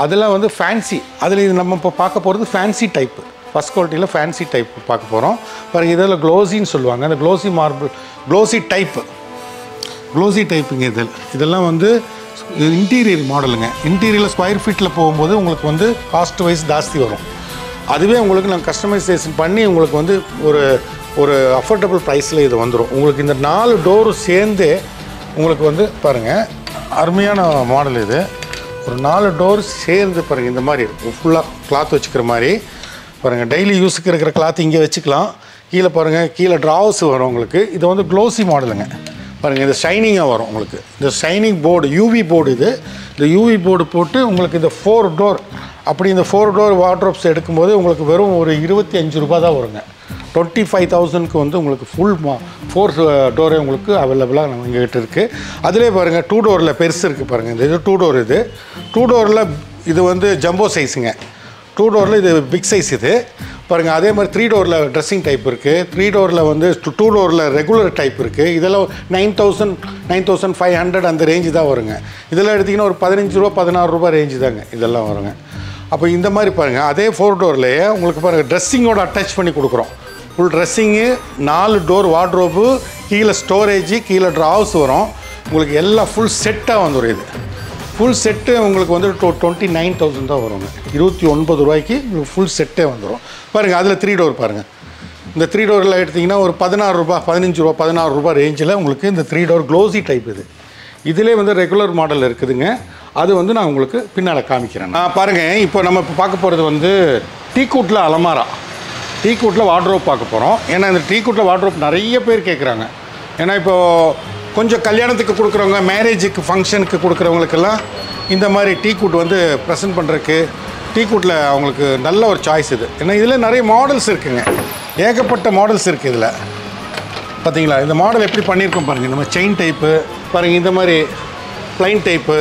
அதெல்லாம் வந்து ஃபேன்சி. அதில் இது நம்ம இப்போ பார்க்க போகிறது ஃபேன்சி டைப்பு. ஃபஸ்ட் குவாலிட்டியில் ஃபேன்சி டைப் பார்க்க போகிறோம். பாருங்கள், இதில் க்ளோசின்னு சொல்லுவாங்க. அந்த க்ளோசி மார்பிள், க்ளோசி டைப்புங்க. இதெல்லாம் வந்து இன்டீரியர் மாடலுங்க. இன்டீரியரில் ஸ்கொயர் ஃபீட்டில் போகும்போது உங்களுக்கு வந்து காஸ்ட் வைஸ் ஜாஸ்தி வரும். அதுவே உங்களுக்கு நாங்கள் கஸ்டமைசேஷன் பண்ணி உங்களுக்கு வந்து ஒரு அஃபோர்டபுள் ப்ரைஸில் இது வந்துடும். உங்களுக்கு இந்த 4 டோரும் சேர்ந்து உங்களுக்கு வந்து பாருங்கள், அருமையான மாடல் இது. ஒரு 4 டோர் சேர்ந்து பாருங்கள், இந்த மாதிரி ஃபுல்லாக கிளாத் வச்சுக்கிற மாதிரி பாருங்கள். டெய்லி யூஸுக்கு இருக்கிற கிளாத் இங்கே வச்சுக்கலாம். கீழே பாருங்கள், கீழே ட்ராவ்ஸ் வரும் உங்களுக்கு. இது வந்து க்ளோசி மாடலுங்க. பாருங்கள், இது ஷைனிங்காக வரும் உங்களுக்கு. இந்த ஷைனிங் போர்டு, யூவி போர்டு இது. இந்த யூவி போர்டு போட்டு உங்களுக்கு இந்த 4 டோர், அப்படி இந்த 4 டோர் வார்ட்ரோப்ஸ் எடுக்கும்போது உங்களுக்கு வெறும் ஒரு 25 ரூபா தான் வருங்க. 25,000க்கு வந்து உங்களுக்கு ஃபுல் 4 டோரே உங்களுக்கு அவைலபிளாக நம்ம எங்கள்கிட்ட இருக்குது. அதிலே பாருங்கள், 2 டோரில் பெருசு இருக்குது பாருங்கள். இது 2 டோர். இது 2 டோரில் இது வந்து ஜம்போ சைஸுங்க. 2 டோரில் இது பிக் சைஸ் இது பாருங்கள். அதே மாதிரி 3 டோரில் ட்ரெஸ்ஸிங் டைப் இருக்குது. 3 டோரில் வந்து 2 டோரில் ரெகுலர் டைப் இருக்குது. இதெல்லாம் 9,000 9,500 அந்த ரேஞ்சு தான் வருங்க. இதெல்லாம் எடுத்திங்கன்னா ஒரு 15 ரூபா 16 ரூபா ரேஞ்சு தாங்க இதெல்லாம் வருங்க. அப்போ இந்த மாதிரி பாருங்கள், அதே 4 டோர்லேயே உங்களுக்கு பாருங்கள் ட்ரெஸ்ஸிங்கோடு அட்டாச் பண்ணி கொடுக்குறோம். ஃபுல் ட்ரெஸ்ஸிங்கு, 4 டோர் வார்ட்ரோப்பு, கீழே ஸ்டோரேஜு, கீழே ட்ராவ்ஸ் வரும். உங்களுக்கு எல்லாம் ஃபுல் செட்டாக வந்துடும். இது ஃபுல் செட்டு உங்களுக்கு வந்து 29,000 தான் வருங்க. 29 ரூபாய்க்கு உங்களுக்கு ஃபுல் செட்டே வந்துடும். பாருங்கள், அதில் 3 டோர் பாருங்கள். இந்த 3 டோரில் எடுத்திங்கன்னா ஒரு 16 ரூபா 15 ரூபா 16 ரூபா ரேஞ்சில் உங்களுக்கு இந்த 3 டோர் க்ளோசி டைப் இது. இதிலே வந்து ரெகுலர் மாடல் இருக்குதுங்க. அது வந்து நான் உங்களுக்கு பின்னால் காமிக்கிறேன். பாருங்கள், இப்போ நம்ம இப்போ பார்க்க போகிறது வந்து டீக்கூட்டில் அலமாரா, டீக்கூட்டில் வார்ட்ரோப் பார்க்க போகிறோம். ஏன்னா இந்த டீக்கூட்டில் வார்ட்ரோப் நிறைய பேர் கேட்குறாங்க. ஏன்னா இப்போது கொஞ்சம் கல்யாணத்துக்கு கொடுக்குறவங்க, மேரேஜுக்கு ஃபங்க்ஷனுக்கு கொடுக்குறவங்களுக்கெல்லாம் இந்த மாதிரி டீக்கூட் வந்து ப்ரெசென்ட் பண்ணுறதுக்கு டீக்கூட்டில் அவங்களுக்கு நல்ல ஒரு சாய்ஸ் இது. ஏன்னா இதில் நிறைய மாடல்ஸ் இருக்குதுங்க, ஏகப்பட்ட மாடல்ஸ் இருக்குது இதில். பார்த்தீங்களா, இந்த மாடல் எப்படி பண்ணியிருக்கோம் பாருங்கள். இந்த மாதிரி செயின் டைப்பு பாருங்கள், இந்த மாதிரி ப்ளைன் டைப்பு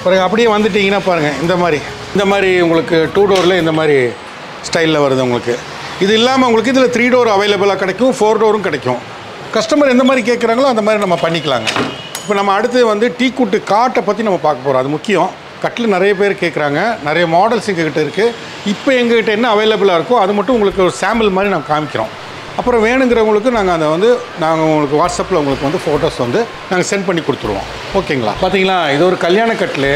பாருங்கள். அப்படியே வந்துட்டிங்கன்னா பாருங்கள், இந்த மாதிரி உங்களுக்கு 2 டோரில் இந்த மாதிரி ஸ்டைலில் வருது உங்களுக்கு. இது இல்லாமல் உங்களுக்கு இதில் 3 டோர் அவைலபிளாக கிடைக்கும், 4 டோரும் கிடைக்கும். கஸ்டமர் எந்த மாதிரி கேட்குறாங்களோ அந்த மாதிரி நம்ம பண்ணிக்கலாங்க. இப்போ நம்ம அடுத்து வந்து டீக்கூட்டு காட்டை பற்றி நம்ம பார்க்க போகிறோம். அது முக்கியம். கட்டில் நிறைய பேர் கேட்குறாங்க, நிறைய மாடல்ஸ் எங்ககிட்ட இருக்குது. இப்போ எங்ககிட்ட என்ன அவைலபிளாக இருக்கோ அது மட்டும் உங்களுக்கு ஒரு சாம்பிள் மாதிரி நம்ம காமிக்கிறோம். அப்புறம் வேணுங்கிறவங்களுக்கு நாங்கள் உங்களுக்கு வாட்ஸ்அப்பில் உங்களுக்கு வந்து ஃபோட்டோஸ் வந்து நாங்கள் சென்ட் பண்ணி கொடுத்துருவோம். ஓகேங்களா? பார்த்தீங்களா, இது ஒரு கல்யாண கட்டில்.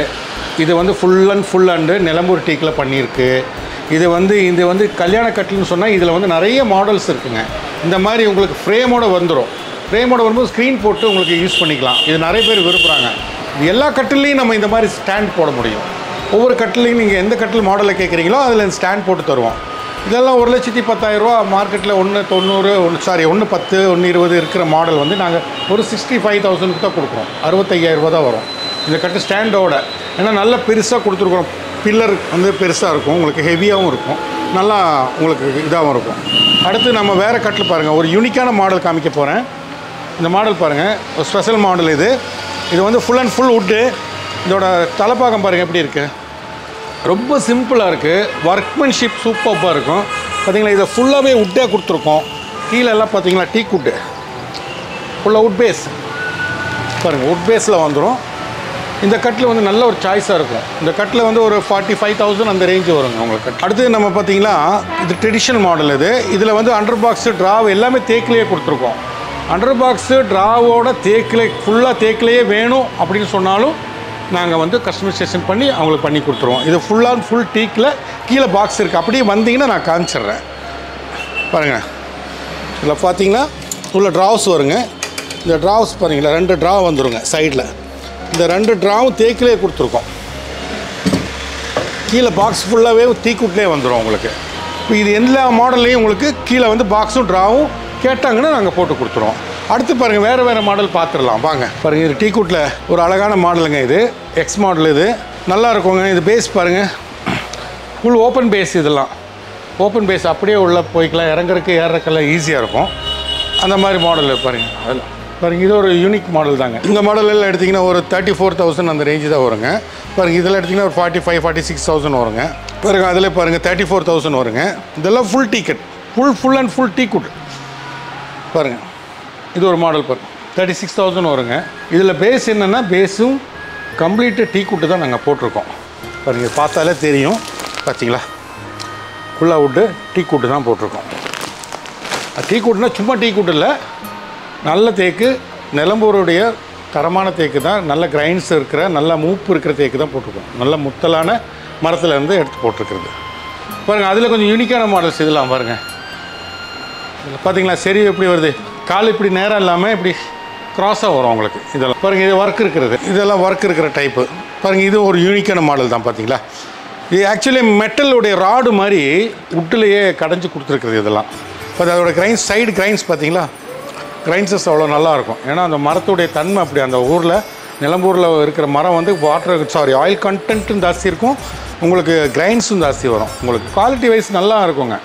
இது வந்து ஃபுல் அண்டு நிலம்பூர் டீக்கில் பண்ணியிருக்கு. இது வந்து கல்யாண கட்டில்னு சொன்னால் இதில் வந்து நிறைய மாடல்ஸ் இருக்குங்க. இந்த மாதிரி உங்களுக்கு ஃப்ரேமோடு வந்துடும். ஃப்ரேமோடு வரும்போது ஸ்க்ரீன் போட்டு உங்களுக்கு யூஸ் பண்ணிக்கலாம். இது நிறைய பேர் விரும்புகிறாங்க. இது எல்லா கட்டிலையும் நம்ம இந்த மாதிரி ஸ்டாண்ட் போட முடியும். ஒவ்வொரு கட்டிலையும் நீங்கள் எந்த கட்டில் மாடலில் கேட்குறீங்களோ அதில் ஸ்டாண்ட் போட்டு தருவோம். இதெல்லாம் 1,10,000 ரூபா மார்க்கெட்டில் 1,90 1,10 1,20 இருக்கிற மாடல் வந்து நாங்கள் ஒரு 65,000 தான் கொடுக்குறோம். 65,000 ரூபா தான் வரும் இந்த கட்டு ஸ்டாண்டோட. ஏன்னா நல்லா பெருசாக கொடுத்துருக்குறோம். பில்லர் வந்து பெருசாக இருக்கும், உங்களுக்கு ஹெவியாகவும் இருக்கும், நல்லா உங்களுக்கு இதாகவும் இருக்கும். அடுத்து நம்ம வேறு கட்டில் பாருங்கள், ஒரு யூனிக்கான மாடல் காமிக்க போகிறேன். இந்த மாடல் பாருங்கள், ஒரு ஸ்பெஷல் மாடல் இது. இது வந்து ஃபுல் அண்ட் ஃபுல் வுட்டு. இதோட தலைப்பாகம் பாருங்கள் எப்படி இருக்குது. ரொம்ப சிம்பிளாக இருக்குது, ஒர்க்மேன்ஷிப் சூப்பராக இருக்கும். பார்த்திங்களா, இதை ஃபுல்லாகவே வுட்டே கொடுத்துருக்கோம். கீழே எல்லாம் பார்த்திங்களா டீக் வுட்டு, ஃபுல்லாக வுட் பேஸ் பாருங்கள், வுட் பேஸில் வந்துடும். இந்த கட்டில் வந்து நல்ல ஒரு சாய்ஸாக இருக்கும். இந்த கட்டில் வந்து ஒரு 45,000 அந்த ரேஞ்சு வருங்க உங்களுக்கு. அடுத்து நம்ம பார்த்திங்கன்னா இது ட்ரெடிஷ்னல் மாடல். இதில் வந்து அண்டர் பாக்ஸு ட்ராவ் எல்லாமே தேக்கிலேயே கொடுத்துருக்கோம். அண்டர் பாக்ஸு ட்ராவோட ஃபுல்லாக தேக்கிலேயே வேணும் அப்படின்னு சொன்னாலும் நாங்கள் வந்து கஸ்டமைசேஷன் பண்ணி அவங்களுக்கு பண்ணி கொடுத்துருவோம். இது ஃபுல் டீக்கில் கீழே பாக்ஸ் இருக்குது. அப்படியே வந்தீங்கன்னா நான் காமிச்சிட்றேன் பாருங்கள். இதில் பார்த்தீங்கன்னா உள்ள ட்ராவ்ஸ் வருங்க. இந்த ட்ராவ்ஸ் பாருங்களா, 2 ட்ராவ் வந்துடுங்க சைடில். இந்த 2 ட்ராவும் தேக்கிலே கொடுத்துருக்கோம். கீழே பாக்ஸ் ஃபுல்லாகவே டீக்கூட்லேயே வந்துடும் உங்களுக்கு. இப்போ இது எல்லா மாடல்லையும் உங்களுக்கு கீழே வந்து பாக்ஸும் ட்ராவும் கேட்டாங்கன்னா நாங்கள் போட்டு கொடுத்துருவோம். அடுத்து பாருங்கள், வேறு மாடல் பார்த்துடலாம் வாங்க. பாருங்கள், இது டீக்கூட்டில் ஒரு அழகான மாடலுங்க. இது எக்ஸ் மாடல். இது நல்லா இருக்குங்க. இது பேஸ் பாருங்கள், ஃபுல் ஓப்பன் பேஸ். இதெல்லாம் ஓப்பன் பேஸ், அப்படியே உள்ளே போய்க்கலாம், இறங்குறதுக்கு ஏறக்கெல்லாம் ஈஸியாக இருக்கும். அந்த மாதிரி மாடல் பாருங்கள். அதில் பாருங்கள், இது ஒரு யூனிக் மாடல் தாங்க. இந்த மாடலெல்லாம் எடுத்திங்கன்னா ஒரு 34,000 அந்த ரேஞ்சு தான் வருங்க. பாருங்கள், இதெல்லாம் எடுத்திங்கன்னா ஒரு 45,000-46,000 வருங்க. பாருங்கள், அதில் பாருங்கள் 34,000 வருங்க. இதெல்லாம் ஃபுல் டீக்கெட், ஃபுல் அண்ட் ஃபுல் டீக்கூட் பாருங்கள். இது ஒரு மாடல் பாருங்கள், 36,000 வருங்க. இதில் பேஸ் என்னென்னா பேஸும் கம்ப்ளீட்டு டீக்கூட்டு தான் நாங்கள் போட்டிருக்கோம். பாருங்கள் பார்த்தாலே தெரியும். பார்த்தீங்களா, குல்லா வுட்டு டீ கூட்டு தான் போட்டிருக்கோம். டீ கூட்டுனா சும்மா டீ கூட்டு இல்லை, நல்ல தேக்கு, நிலம்பூருடைய தரமான தேக்கு தான், நல்ல கிரைன்ஸ் இருக்கிற நல்ல மூப்பு இருக்கிற தேக்கு தான் போட்டிருக்கோம். நல்ல முத்தலான மரத்துலேருந்து எடுத்து போட்டிருக்கிறது. பாருங்கள், அதில் கொஞ்சம் யூனிக்கான மாடல்ஸ் இதெல்லாம் பாருங்கள். பார்த்தீங்களா சரி எப்படி வருது, கால் இப்படி நேரம் இல்லாமல் இப்படி க்ராஸாக வரும் உங்களுக்கு. இதெல்லாம் பாருங்கள், இது ஒர்க் இருக்கிறது, இதெல்லாம் ஒர்க் இருக்கிற டைப்பு. பாருங்கள், இது ஒரு யூனிக்கான மாடல் தான். பார்த்தீங்களா, இது ஆக்சுவலி மெட்டலுடைய ராடு மாதிரி உட்டிலேயே கடைஞ்சி கொடுத்துருக்குறது இதெல்லாம். இப்போ அதோட கிரைன்ஸ், சைடு கிரைன்ஸ் பார்த்தீங்களா, கிரைன்ஸஸ் அவ்வளோ நல்லாயிருக்கும். ஏன்னா அந்த மரத்துடைய தன்மை அப்படி, அந்த ஊரில் நிலம்பூரில் இருக்கிற மரம் வந்து ஆயில் கண்டென்ட்டும் ஜாஸ்தி இருக்கும், உங்களுக்கு கிரைன்ஸும் ஜாஸ்தி வரும். உங்களுக்கு குவாலிட்டி வைஸ் நல்லா இருக்குங்க.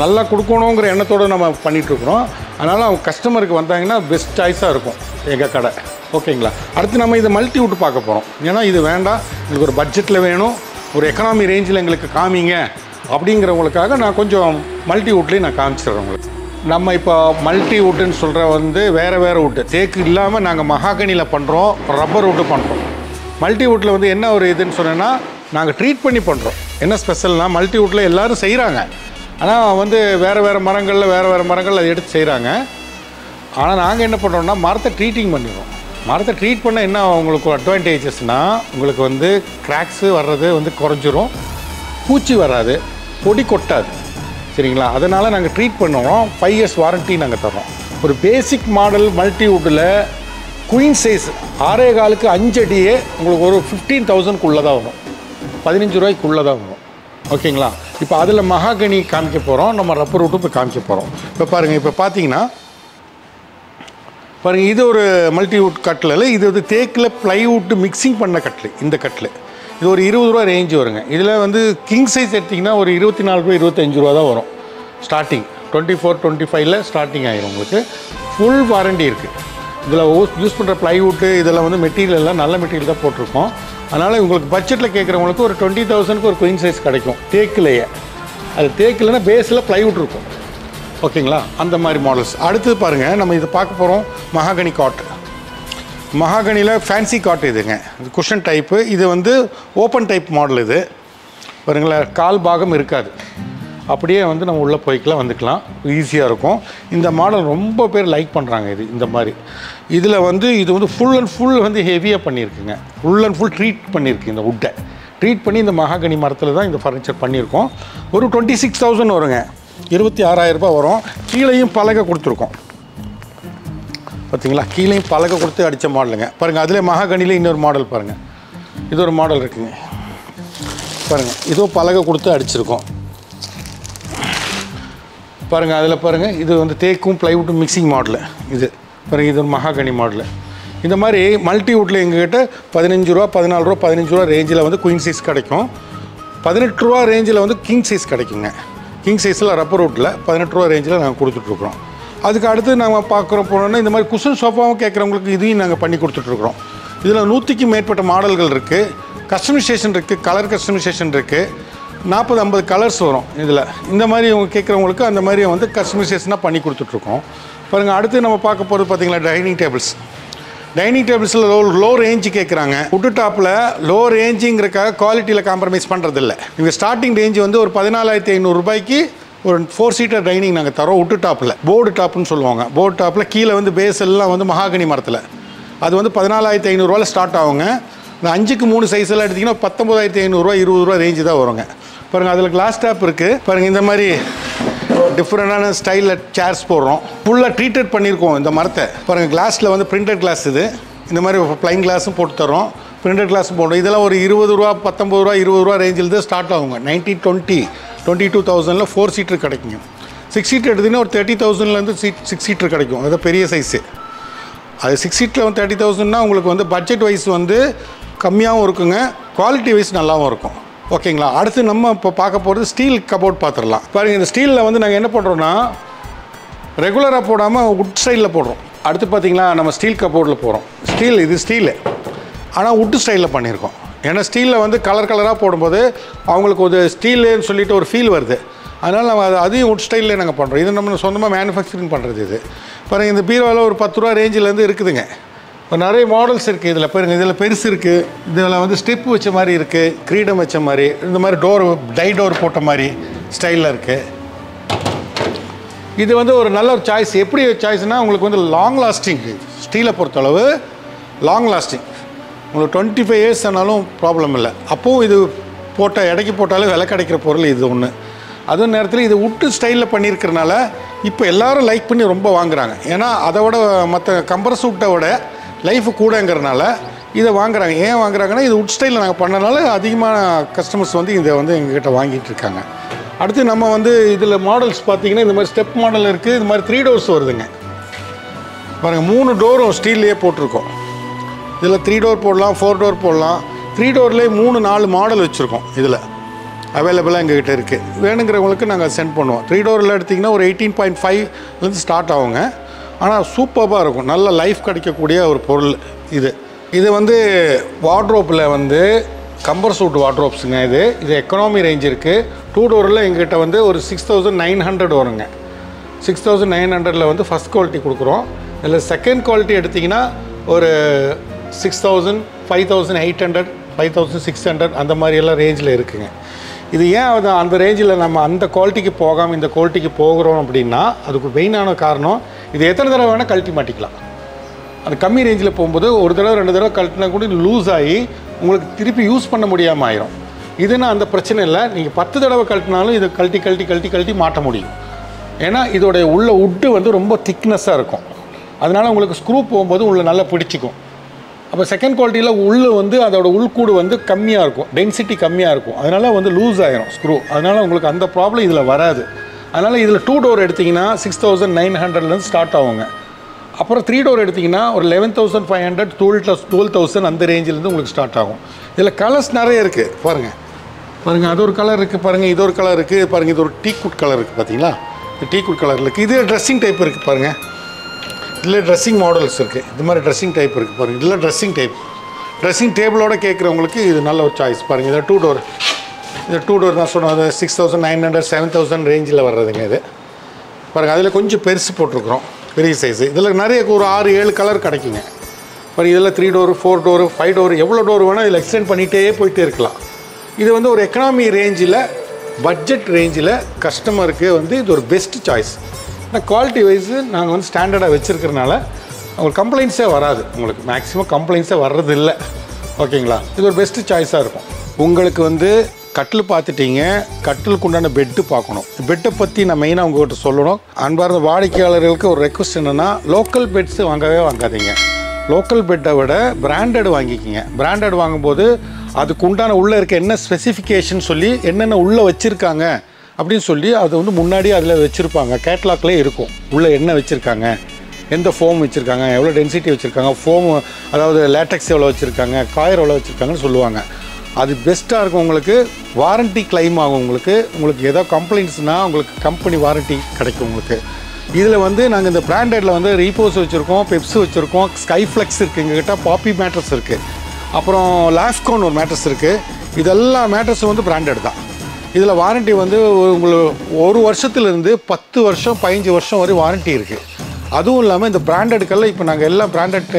நல்லா கொடுக்கணுங்கிற எண்ணத்தோடு நம்ம பண்ணிகிட்ருக்குறோம். அதனால் அவங்க கஸ்டமருக்கு வந்தாங்கன்னா பெஸ்ட் சாய்ஸாக இருக்கும் எங்கள் கடை. ஓகேங்களா, அடுத்து நம்ம இதை மல்டி வுட் பார்க்க போகிறோம். ஏன்னா இது வேண்டாம், எங்களுக்கு ஒரு பட்ஜெட்டில் வேணும், ஒரு எக்கனாமி ரேஞ்சில் எங்களுக்கு காமிங்க அப்படிங்கிறவங்களுக்காக நான் கொஞ்சம் மல்டி வுட்லேயும் நான் காமிச்சிடுறேன் உங்களுக்கு. நம்ம இப்போ மல்டி வுட்டுன்னு சொல்கிற வந்து வேறு வுட்டு, தேக்கு இல்லாமல் நாங்கள் மகாகனியில் பண்ணுறோம், ரப்பர் வுட்டு பண்ணுறோம். மல்டி வுட்டில் வந்து என்ன ஒரு இதுன்னு சொன்னேன்னா, நாங்கள் ட்ரீட் பண்ணி பண்ணுறோம். என்ன ஸ்பெஷல்னால், மல்டி வுட்டில் எல்லோரும் செய்கிறாங்க, ஆனால் வந்து வேறு மரங்களில் அதை எடுத்து செய்கிறாங்க. ஆனால் நாங்கள் என்ன பண்ணுறோம்னா, மரத்தை ட்ரீட்டிங் பண்ணிடுறோம். மரத்தை ட்ரீட் பண்ண என்ன உங்களுக்கு அட்வான்டேஜஸ்னால், உங்களுக்கு வந்து கிராக்ஸு வர்றது வந்து குறைஞ்சிரும், பூச்சி வராது, பொடி கொட்டாது. சரிங்களா, அதனால் நாங்கள் ட்ரீட் பண்ணுறோம். 5 years வாரண்ட்டி நாங்கள் தரோம். ஒரு பேசிக் மாடல் மல்டி வுட்டில் குயின் சைஸ் 6.25 5 அடியே உங்களுக்கு ஒரு 15,000க்குள்ளே தான் வரும், 15 ரூபாய்க்குள்ளே தான் வரும். ஓகேங்களா, இப்போ அதில் மகாகனி காமிக்க போகிறோம், நம்ம ரப்பர் வுட்டு இப்போ காமிக்க போகிறோம். இப்போ பாருங்கள், இப்போ பார்த்தீங்கன்னா பாருங்கள், இது ஒரு மல்டி வுட் கட்டில், இது வந்து தேக்கில் ப்ளைவுட்டு மிக்சிங் பண்ண கட்டில். இந்த கட்டில் இது ஒரு 20 ரூபா ரேஞ்சு வருங்க. இதில் வந்து கிங் சைஸ் எடுத்திங்கன்னா ஒரு 24 ரூபா 25 ரூபா தான் வரும் ஸ்டார்டிங். 24-25ல் ஸ்டார்டிங் ஆகிரும். உங்களுக்கு ஃபுல் வாரண்டி இருக்குது. இதில் யூஸ் பண்ணுற ப்ளைவுட்டு இதெல்லாம் வந்து மெட்டீரியல் எல்லாம் நல்ல மெட்டீரியல் தான் போட்டிருக்கோம். அதனால் உங்களுக்கு பட்ஜெட்டில் கேட்குறவங்களுக்கு ஒரு 20,000க்கு ஒரு குயின் சைஸ் கிடைக்கும் தேக்கிலேயே. அது தேக்கில்னா பேஸில் ப்ளைவுட் இருக்கும். ஓகேங்களா, அந்த மாதிரி மாடல்ஸ். அடுத்தது பாருங்கள், நம்ம இதை பார்க்க போகிறோம் மகாகனி காட். மகாகனியில் ஃபேன்சி காட் இதுங்க, இது குஷன் டைப்பு. இது வந்து ஓப்பன் டைப் மாடல். இது பாருங்களேன், கால் பாகம் இருக்காது, அப்படியே வந்து நம்ம உள்ளே போய்க்கலாம், வந்துக்கலாம், ஈஸியாக இருக்கும். இந்த மாடல் ரொம்ப பேர் லைக் பண்ணுறாங்க. இந்த மாதிரி இதில் வந்து இது வந்து ஃபுல் அண்ட் ஃபுல் வந்து ஹெவியாக பண்ணியிருக்குங்க. ஃபுல் அண்ட் ஃபுல் ட்ரீட் பண்ணியிருக்கு. இந்த வுட்டை ட்ரீட் பண்ணி இந்த மகாகனி மரத்தில் தான் இந்த ஃபர்னிச்சர் பண்ணியிருக்கோம். ஒரு 26,000 வருங்க, 26,000 ரூபாய் வரும். கீழேயும் பலகை கொடுத்துருக்கோம். பார்த்தீங்களா, கீழேயும் பலகை கொடுத்து அடித்த மாடலுங்க. பாருங்கள், அதில் மகாகனியில் இன்னொரு மாடல் பாருங்கள், இது ஒரு மாடல் இருக்குங்க. பாருங்கள், இதோ பலகை கொடுத்து அடிச்சிருக்கோம். பாருங்கள், அதில் பாருங்கள், இது வந்து தேக்கும் ப்ளைவுட்டும் மிக்சிங் மாடலு. இது பாருங்கள், இது ஒரு மகாகனி மாடலு. இந்த மாதிரி மல்டி வுட்டில் எங்ககிட்ட 15 ரூபா 14 ரூபா 15 ரூபா ரேஞ்சில் வந்து குயின் சைஸ் கிடைக்கும். 18 ரூபா ரேஞ்சில் வந்து கிங் சைஸ் கிடைக்குங்க. கிங் சைஸில் ரப்பர் வுட்டில் 18 ரூபா ரேஞ்சில் நாங்கள் கொடுத்துட்ருக்குறோம். அதுக்கு அடுத்து நாங்கள் பார்க்குறோம் போனோன்னா, இந்த மாதிரி குஷன் சோஃபாவும் கேட்குறவங்களுக்கு இதையும் நாங்கள் பண்ணி கொடுத்துட்ருக்குறோம். இதில் 100க்கும் மேற்பட்ட மாடல்கள் இருக்குது. கஸ்டமைசேஷன் இருக்குது, கலர் கஸ்டமைசேஷன் இருக்குது. 40-50 கலர்ஸ் வரும் இதில். இந்த மாதிரி இவங்க கேட்குறவங்களுக்கு அந்த மாதிரி வந்து கஸ்டமைசேஷனாக பண்ணி கொடுத்துட்ருக்கோம். பாருங்கள், அடுத்து நம்ம பார்க்க போகிறது பார்த்தீங்களா, டைனிங் டேபிள்ஸ். டைனிங் டேபிள்ஸில் லோ ரேஞ்சு கேட்குறாங்க. வுட்டு டாப்பில் லோ ரேஞ்சுங்கிறக்காக குவாலிட்டியில் காம்ப்ரமைஸ் பண்ணுறதில்ல. இங்கே ஸ்டார்டிங் ரேஞ்சு வந்து ஒரு 14,500 ரூபாய்க்கு ஒரு 4 சீட்டர் டைனிங் நாங்கள் தரோம். வுட்டு டாப்பில் போர்டு டாப்புன்னு சொல்லுவாங்க. போர்டு டாப்பில் கீழே வந்து பேஸ் எல்லாம் வந்து மகாகனி மரத்தில். அது வந்து 14,500 ரூபாயில் ஸ்டார்ட் ஆகுங்க. இந்த 5க்கு 3 சைஸ் எல்லாம் எடுத்திங்கன்னா 19,500 ரூபா 20 ரூபா ரேஞ்சு தான் வருங்க. பாருங்கள், அதில் கிளாஸ் டாப் இருக்குது. பாருங்கள், இந்த மாதிரி டிஃப்ரெண்டான ஸ்டைலில் சேர்ஸ் போடுறோம். ஃபுல்லாக ட்ரீட்டட் பண்ணியிருக்கோம் இந்த மரத்தை. பாருங்கள், கிளாஸில் வந்து பிரிண்டட் கிளாஸ். இது இந்த மாதிரி ப்ளைன் கிளாஸும் போட்டு தரோம், பிரிண்டட் கிளாஸும் போடுறோம். இதெல்லாம் ஒரு 20 ரூபா 19 ரூபா 20 ரூபா ரேஞ்சில் தான் ஸ்டார்ட் ஆகுங்க. 22,000 4 சீட்டர் கிடைக்குங்க. 6 சீட்டர் எடுத்திங்கன்னா ஒரு 30,000லேருந்து 6 சீட்டர் கிடைக்கும். அது பெரிய சைஸு. அது 6 சீட்டில் வந்து 30,000னா உங்களுக்கு வந்து பட்ஜெட் வைஸ் வந்து கம்மியாகவும் இருக்குங்க, குவாலிட்டி வைஸ் நல்லாவும் இருக்கும். ஓகேங்களா, அடுத்து நம்ம இப்போ பார்க்க போகிறது ஸ்டீல் கபோர்ட் பார்த்துடலாம். பாருங்கள், இந்த ஸ்டீலில் வந்து நாங்கள் என்ன பண்ணுறோன்னா, ரெகுலராக போடாமல் வுட் ஸ்டைலில் போடுறோம். அடுத்து பார்த்திங்களா, நம்ம ஸ்டீல் கபோர்டில் போகிறோம். இது ஸ்டீலு, ஆனால் வுட்டு ஸ்டைலில் பண்ணியிருக்கோம். ஏன்னா ஸ்டீலில் வந்து கலராக போடும்போது அவங்களுக்கு ஒரு ஸ்டீலுன்னு சொல்லிட்டு ஒரு ஃபீல் வருது. அதனால் நம்ம அதையும் வுட் ஸ்டைலில் நாங்கள் பண்ணுறோம். இது நம்ம சொந்தமாக மேனுஃபேக்சரிங் பண்ணுறது. இது பாருங்கள், இந்த பீரோவில் ஒரு 10 ரூபா ரேஞ்சிலேருந்து இருக்குதுங்க. இப்போ நிறைய மாடல்ஸ் இருக்குது இதில் பாருங்க. இதில் பெருசு இருக்குது, இதில் வந்து ஸ்டெப் வச்ச மாதிரி இருக்குது, கிரீடம் வச்ச மாதிரி, இந்த மாதிரி டோர் டை டோர் போட்ட மாதிரி ஸ்டைலில் இருக்குது. இது வந்து ஒரு நல்ல ஒரு சாய்ஸ். எப்படி சாய்ஸ்னால் உங்களுக்கு வந்து லாங் லாஸ்டிங். ஸ்டீலை பொறுத்தளவு லாங் லாஸ்டிங். உங்களுக்கு 25 இயர்ஸ் ஆனாலும் ப்ராப்ளம் இல்லை. அப்போவும் இது போட்ட எடைக்கு போட்டாலே விலை கிடைக்கிற பொருள் இது ஒன்று. அதே நேரத்தில் இது உட்டு ஸ்டைலில் பண்ணியிருக்கிறனால இப்போ எல்லோரும் லைக் பண்ணி ரொம்ப வாங்குகிறாங்க. ஏன்னா அதை விட மற்ற கம்பரஸ் உட்டை விட லைஃபு கூடங்கிறனால இதை வாங்குறாங்க. ஏன் வாங்குறாங்கன்னா இது உட் ஸ்டைலில் நாங்கள் பண்ணனால அதிகமான கஸ்டமர்ஸ் வந்து இதை வந்து எங்ககிட்ட வாங்கிட்டு இருக்காங்க. அடுத்து நம்ம வந்து இதில் மாடல்ஸ் பார்த்திங்கன்னா இந்த மாதிரி ஸ்டெப் மாடல் இருக்குது. இது மாதிரி 3 டோர்ஸ் வருதுங்க பாருங்கள். 3 டோரும் ஸ்டீல்லையே போட்டிருக்கோம். இதில் 3 டோர் போடலாம், 4 டோர் போடலாம். 3 டோர்லேயே 3-4 மாடல் வச்சுருக்கோம். இதில் அவைலபிளாக எங்ககிட்ட இருக்குது. வேணுங்கிறவங்களுக்கு நாங்கள் சென்ட் பண்ணுவோம். 3 டோரில் எடுத்திங்கன்னா ஒரு 18.5 ஸ்டார்ட் ஆகுங்க. ஆனால் சூப்பராக இருக்கும். நல்ல லைஃப் கிடைக்கக்கூடிய ஒரு பொருள் இது. இது வந்து வார்ட்ரோப்பில் வந்து கம்பர் சூட் வார்ட்ரோப்ஸுங்க. இது எக்கனாமி ரேஞ்ச் இருக்குது. 2 டோரில் எங்ககிட்ட வந்து ஒரு 6900 வருங்க. 6900 வந்து ஃபஸ்ட் குவாலிட்டி கொடுக்குறோம். இதில் செகண்ட் குவாலிட்டி எடுத்திங்கன்னா ஒரு 6000, 5800, 5600 அந்த மாதிரியெல்லாம் ரேஞ்சில் இருக்குங்க. இது ஏன் அந்த ரேஞ்சில் நம்ம அந்த குவாலிட்டிக்கு போகாமல் இந்த குவாலிட்டிக்கு போகிறோம் அப்படின்னா அதுக்கு மெயினான காரணம், இது எத்தனை தடவை வேணால் கழட்டி மாட்டிக்கலாம். அது கம்மி ரேஞ்சில் போகும்போது ஒரு தடவை 2 தடவை கழட்டினா கூட லூஸ் ஆகி உங்களுக்கு திருப்பி யூஸ் பண்ண முடியாமல் ஆயிரும். இதுன்னா அந்த பிரச்சனை இல்லை. நீங்கள் 10 தடவை கழட்டினாலும் இதை கழட்டி மாட்ட முடியும். ஏன்னா இதோடைய உள்ள உட்டு வந்து ரொம்ப திக்னஸாக இருக்கும். அதனால் உங்களுக்கு ஸ்க்ரூ போகும்போது உள்ள நல்லா பிடிச்சிக்கும். அப்போ செகண்ட் குவாலிட்டியில் உள்ளே வந்து அதோட உள்கூடு வந்து கம்மியாக இருக்கும், டென்சிட்டி கம்மியாக இருக்கும். அதனால் வந்து லூஸ் ஆகிரும் ஸ்க்ரூ. அதனால் உங்களுக்கு அந்த ப்ராப்ளம் இதில் வராது. அதனால் இதில் 2 டோர் எடுத்திங்கன்னா 6900 ஸ்டார்ட் ஆகுங்க. அப்புறம் 3 டோர் எடுத்திங்கன்னா ஒரு 11500, 12,000 அந்த ரேஞ்சிலேருந்து உங்களுக்கு ஸ்டார்ட் ஆகும். இதில் கலர்ஸ் நிறைய இருக்குது பாருங்கள். அது ஒரு கலர் இருக்குது பாருங்கள். இது ஒரு கலர் இருக்குது பாருங்கள். இது ஒரு டீக்குட் கலர் இருக்குது பார்த்தீங்களா? இது டீக்குட் கலர் இருக்குது. இது ட்ரெஸ்ஸிங் டைப் இருக்குது பாருங்கள். இதில் ட்ரெஸ்ஸிங் மாடல்ஸ் இருக்குது. இது மாதிரி ட்ரெஸ்ஸிங் டைப் இருக்குது பாருங்கள். இதில் ட்ரெஸ்ஸிங் டேபிளோடு கேட்குறவங்களுக்கு இது நல்ல ஒரு சாய்ஸ் பாருங்கள். இதில் 2 டோர். இது 2 டோர் தான் சொன்னது. 6900, 7000 ரேஞ்சில் வர்றதுங்க இது பாருங்கள். அதில் கொஞ்சம் பெருசு போட்டிருக்குறோம், பெரிய சைஸு. இதில் நிறைய ஒரு 6-7 கலர் கிடைக்குங்க பாருங்கள். இதில் 3 டோர், 4 டோர், 5 டோர் எவ்வளோ டோர் வேணால் இதில் எக்ஸ்டெண்ட் பண்ணிகிட்டே போயிட்டே இருக்கலாம். இது வந்து ஒரு எக்கனாமி ரேஞ்சில், பட்ஜெட் ரேஞ்சில் கஸ்டமருக்கு வந்து இது ஒரு பெஸ்ட் சாய்ஸ். ஆனால் குவாலிட்டி வைஸு நாங்கள் வந்து ஸ்டாண்டர்டாக வச்சுருக்கிறனால உங்களுக்கு கம்ப்ளைண்ட்ஸே வராது. உங்களுக்கு மேக்ஸிமம் கம்ப்ளைண்ட்ஸே வர்றது இல்லை. ஓகேங்களா? இது ஒரு பெஸ்ட்டு சாய்ஸாக இருக்கும். உங்களுக்கு வந்து கட்டில் பார்த்துட்டீங்க, கட்டிலுக்கு உண்டான பெட்டு பார்க்கணும். பெட்டை பற்றி நான் மெயினாக உங்கள்கிட்ட சொல்லணும். அன்பார்ந்த வாடிக்கையாளர்களுக்கு ஒரு ரெக்வஸ்ட் என்னென்னா, லோக்கல் பெட்ஸு வாங்காதீங்க. லோக்கல் பெட்டை விட பிராண்டட் வாங்கிக்கிங்க. பிராண்டட் வாங்கும்போது அதுக்கு உண்டான உள்ளே இருக்க என்ன ஸ்பெசிஃபிகேஷன் சொல்லி என்னென்ன உள்ளே வச்சுருக்காங்க அப்படின்னு சொல்லி அது வந்து முன்னாடியே அதில் வச்சுருப்பாங்க. கேட்லாக்லேயே இருக்கும் உள்ளே என்ன வச்சுருக்காங்க, எந்த ஃபோம் வச்சுருக்காங்க, எவ்வளோ டென்சிட்டி வச்சுருக்காங்க, ஃபோம் அதாவது லேட்டக்ஸ் எவ்வளோ வச்சுருக்காங்க, காயர் எவ்வளோ வச்சுருக்காங்கன்னு சொல்லுவாங்க. அது பெஸ்ட்டாக இருக்கும். உங்களுக்கு வாரண்ட்டி கிளைம் ஆகும். உங்களுக்கு ஏதோ கம்ப்ளைண்ட்ஸ்னால் உங்களுக்கு கம்பெனி வாரண்ட்டி கிடைக்கும் உங்களுக்கு. இதில் வந்து நாங்கள் இந்த பிராண்டடில் வந்து ரீபோஸ் வச்சுருக்கோம், பெப்ஸ் வச்சுருக்கோம், ஸ்கைஃப்ளெக்ஸ் இருக்குது எங்ககிட்ட, பாப்பி மேட்ரஸ் இருக்குது, அப்புறம் லாஃப்கான் ஒரு மேட்ரஸ் இருக்குது. இதெல்லாம் மேட்ரஸ் வந்து பிராண்டட் தான். இதில் வாரண்ட்டி வந்து உங்களுக்கு 1 வருஷத்துலேருந்து 10 வருஷம் 15 வருஷம் வரை வாரண்ட்டி இருக்குது. அதுவும் இல்லாமல் இந்த பிராண்டடுக்கெல்லாம் இப்போ நாங்கள் எல்லா பிராண்டட்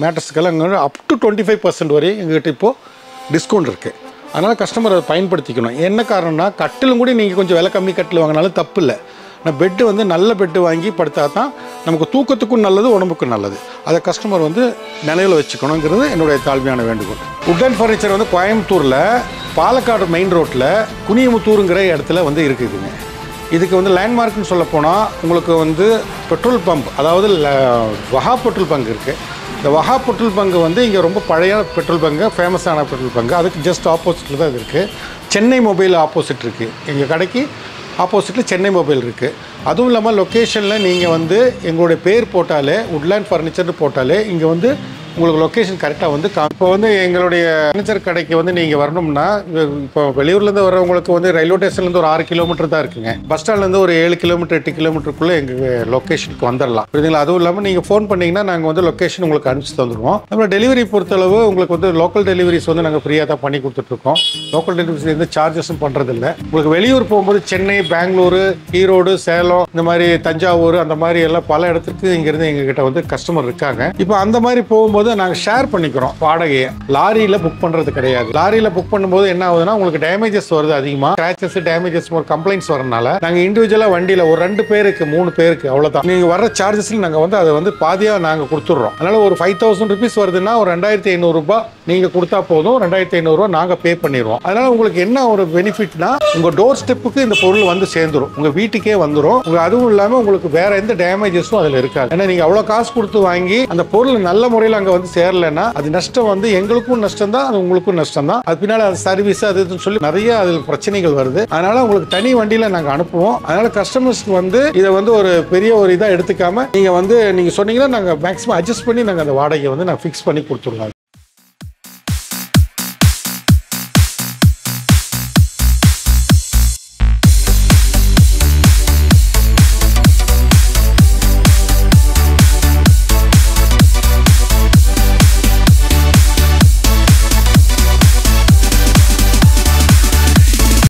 மேட்ரஸுக்கெல்லாம் இங்கே அப் டு 25% வரை எங்கள்கிட்ட இப்போது டிஸ்கவுண்ட் இருக்குது. அதனால் கஸ்டமர் அதை பயன்படுத்திக்கணும். என்ன காரணம்னா, கட்டிலும் கூட நீங்கள் கொஞ்சம் விலை கம்மி கட்டில் வாங்கினாலும் தப்பு இல்லை. ஆனால் பெட்டு வந்து நல்ல பெட்டு வாங்கி படுத்தா தான் நமக்கு தூக்கத்துக்கும் நல்லது, உடம்புக்கும் நல்லது. அதை கஸ்டமர் வந்து நிலையில் வச்சுக்கணுங்கிறது என்னுடைய தாழ்மையான வேண்டுகோள். உட்டன் ஃபர்னிச்சர் வந்து கோயம்புத்தூரில் பாலக்காடு மெயின் ரோட்டில் குனியமுத்தூருங்கிற இடத்துல வந்து இருக்குதுங்க. இதுக்கு வந்து லேண்ட்மார்க்னு சொல்லப்போனால் உங்களுக்கு வந்து பெட்ரோல் பம்ப், அதாவது வஹா பெட்ரோல் பங்க் இருக்குது. இந்த வஹா பெட்ரோல் பங்கு வந்து இங்கே ரொம்ப பழைய பெட்ரோல் பங்கு, ஃபேமஸான பெட்ரோல் பங்கு. அதுக்கு ஜஸ்ட் ஆப்போசிட்டில் தான் இது இருக்குது. சென்னை மொபைல் ஆப்போசிட் இருக்குது. எங்கள் கடைக்கு ஆப்போசிட்டில் சென்னை மொபைல் இருக்குது. அதுவும் இல்லாமல் லொக்கேஷனில் நீங்கள் வந்து எங்களுடைய பேர் போட்டாலே, உட்லேண்ட் ஃபர்னிச்சர்னு போட்டாலே இங்கே வந்து உங்களுக்கு லொக்கேஷன் கரெக்டாக வந்து இப்போ வந்து எங்களுடைய ஃபர்னிச்சர் கடைக்கு வந்து நீங்கள் வரணும்னா, இப்போ வெளியூர்லேருந்து வரவங்களுக்கு வந்து ரயில்வே ஸ்டேஷன்லேருந்து ஒரு 6 கிலோமீட்டர் தான் இருக்குங்க. பஸ் ஸ்டாண்ட்லேருந்து ஒரு 7 கிலோமீட்டர் 8 கிலோமீட்டருக்குள்ளே எங்கள் லொக்கேஷனுக்கு வந்துடலாம். புரியுதுங்களா? அதுவும் இல்லாமல் நீங்கள் ஃபோன் பண்ணிங்கன்னா நாங்கள் வந்து லொக்கேஷன் உங்களுக்கு அனுப்பிச்சு தந்துடுவோம். அப்புறம் டெலிவரி பொறுத்தளவு உங்களுக்கு வந்து லோக்கல் டெலிவரிஸ் வந்து நாங்கள் ஃப்ரீயாக தான் பண்ணி கொடுத்துட்ருக்கோம். லோக்கல் டெலிவரிஸ் எந்த சார்ஜஸும் பண்ணுறதில்ல. உங்களுக்கு வெளியூர் போகும்போது சென்னை, பெங்களூரு, ஈரோடு, சேலம், இந்த மாதிரி தஞ்சாவூர், அந்த மாதிரி எல்லாம் பல இடத்துக்கு இங்கேருந்து எங்ககிட்ட வந்து கஸ்டமர் இருக்காங்க. இப்போ அந்த மாதிரி போகும்போது பண்ணும்போது நாங்கள் ஷேர் பண்ணிக்கிறோம் வாடகையை. லாரியில் புக் பண்ணுறது கிடையாது. லாரியில் புக் பண்ணும்போது என்ன ஆகுதுன்னா உங்களுக்கு டேமேஜஸ் வருது அதிகமாக, ஸ்க்ராச்சஸ் டேமேஜஸ் ஒரு கம்ப்ளைண்ட்ஸ் வரனால நாங்கள் இண்டிவிஜுவலாக வண்டியில் ஒரு 2 பேருக்கு 3 பேருக்கு அவ்வளோதான் நீங்கள் வர சார்ஜஸ்ல நாங்கள் வந்து அதை வந்து பாதியாக நாங்கள் கொடுத்துட்றோம். அதனால ஒரு 5000 rupees வருதுன்னா ஒரு 2500 ரூபாய் நீங்கள் கொடுத்தா போதும், 2500 ரூபாய் நாங்கள் பே பண்ணிடுவோம். அதனால உங்களுக்கு என்ன ஒரு பெனிஃபிட்னா உங்கள் டோர் ஸ்டெப்புக்கு இந்த பொருள் வந்து சேர்ந்துடும், உங்கள் வீட்டுக்கே வந்துடும். அதுவும் இல்லாமல் உங்களுக்கு வேற எந்த டேமேஜஸும் அதில் இருக்காது. ஏன்னா நீங்கள் அவ்வளோ காசு கொடுத்து வாங்கி அந்த பொருள் நல்ல முறையில் அங்கே வந்து சேரலைன்னா அது நஷ்டம் வந்து எங்களுக்கும் நஷ்டம் தான், அது உங்களுக்கும் நஷ்டம் தான். அது பின்னால் அது சர்வீஸ் அது சொல்லி நிறைய அதில் பிரச்சனைகள் வருது. அதனால உங்களுக்கு தனி வண்டியில் நாங்கள் அனுப்புவோம். அதனால கஸ்டமர்ஸ்க்கு வந்து இதை வந்து ஒரு பெரிய ஒரு இதாக எடுத்துக்காம நீங்கள் வந்து நீங்கள் சொன்னீங்கன்னா நாங்கள் மேக்ஸிமம் அட்ஜஸ்ட் பண்ணி நாங்கள் அந்த வாடகையை வந்து நாங்கள் ஃபிக்ஸ் பண்ணி கொடுத்துருவோம்.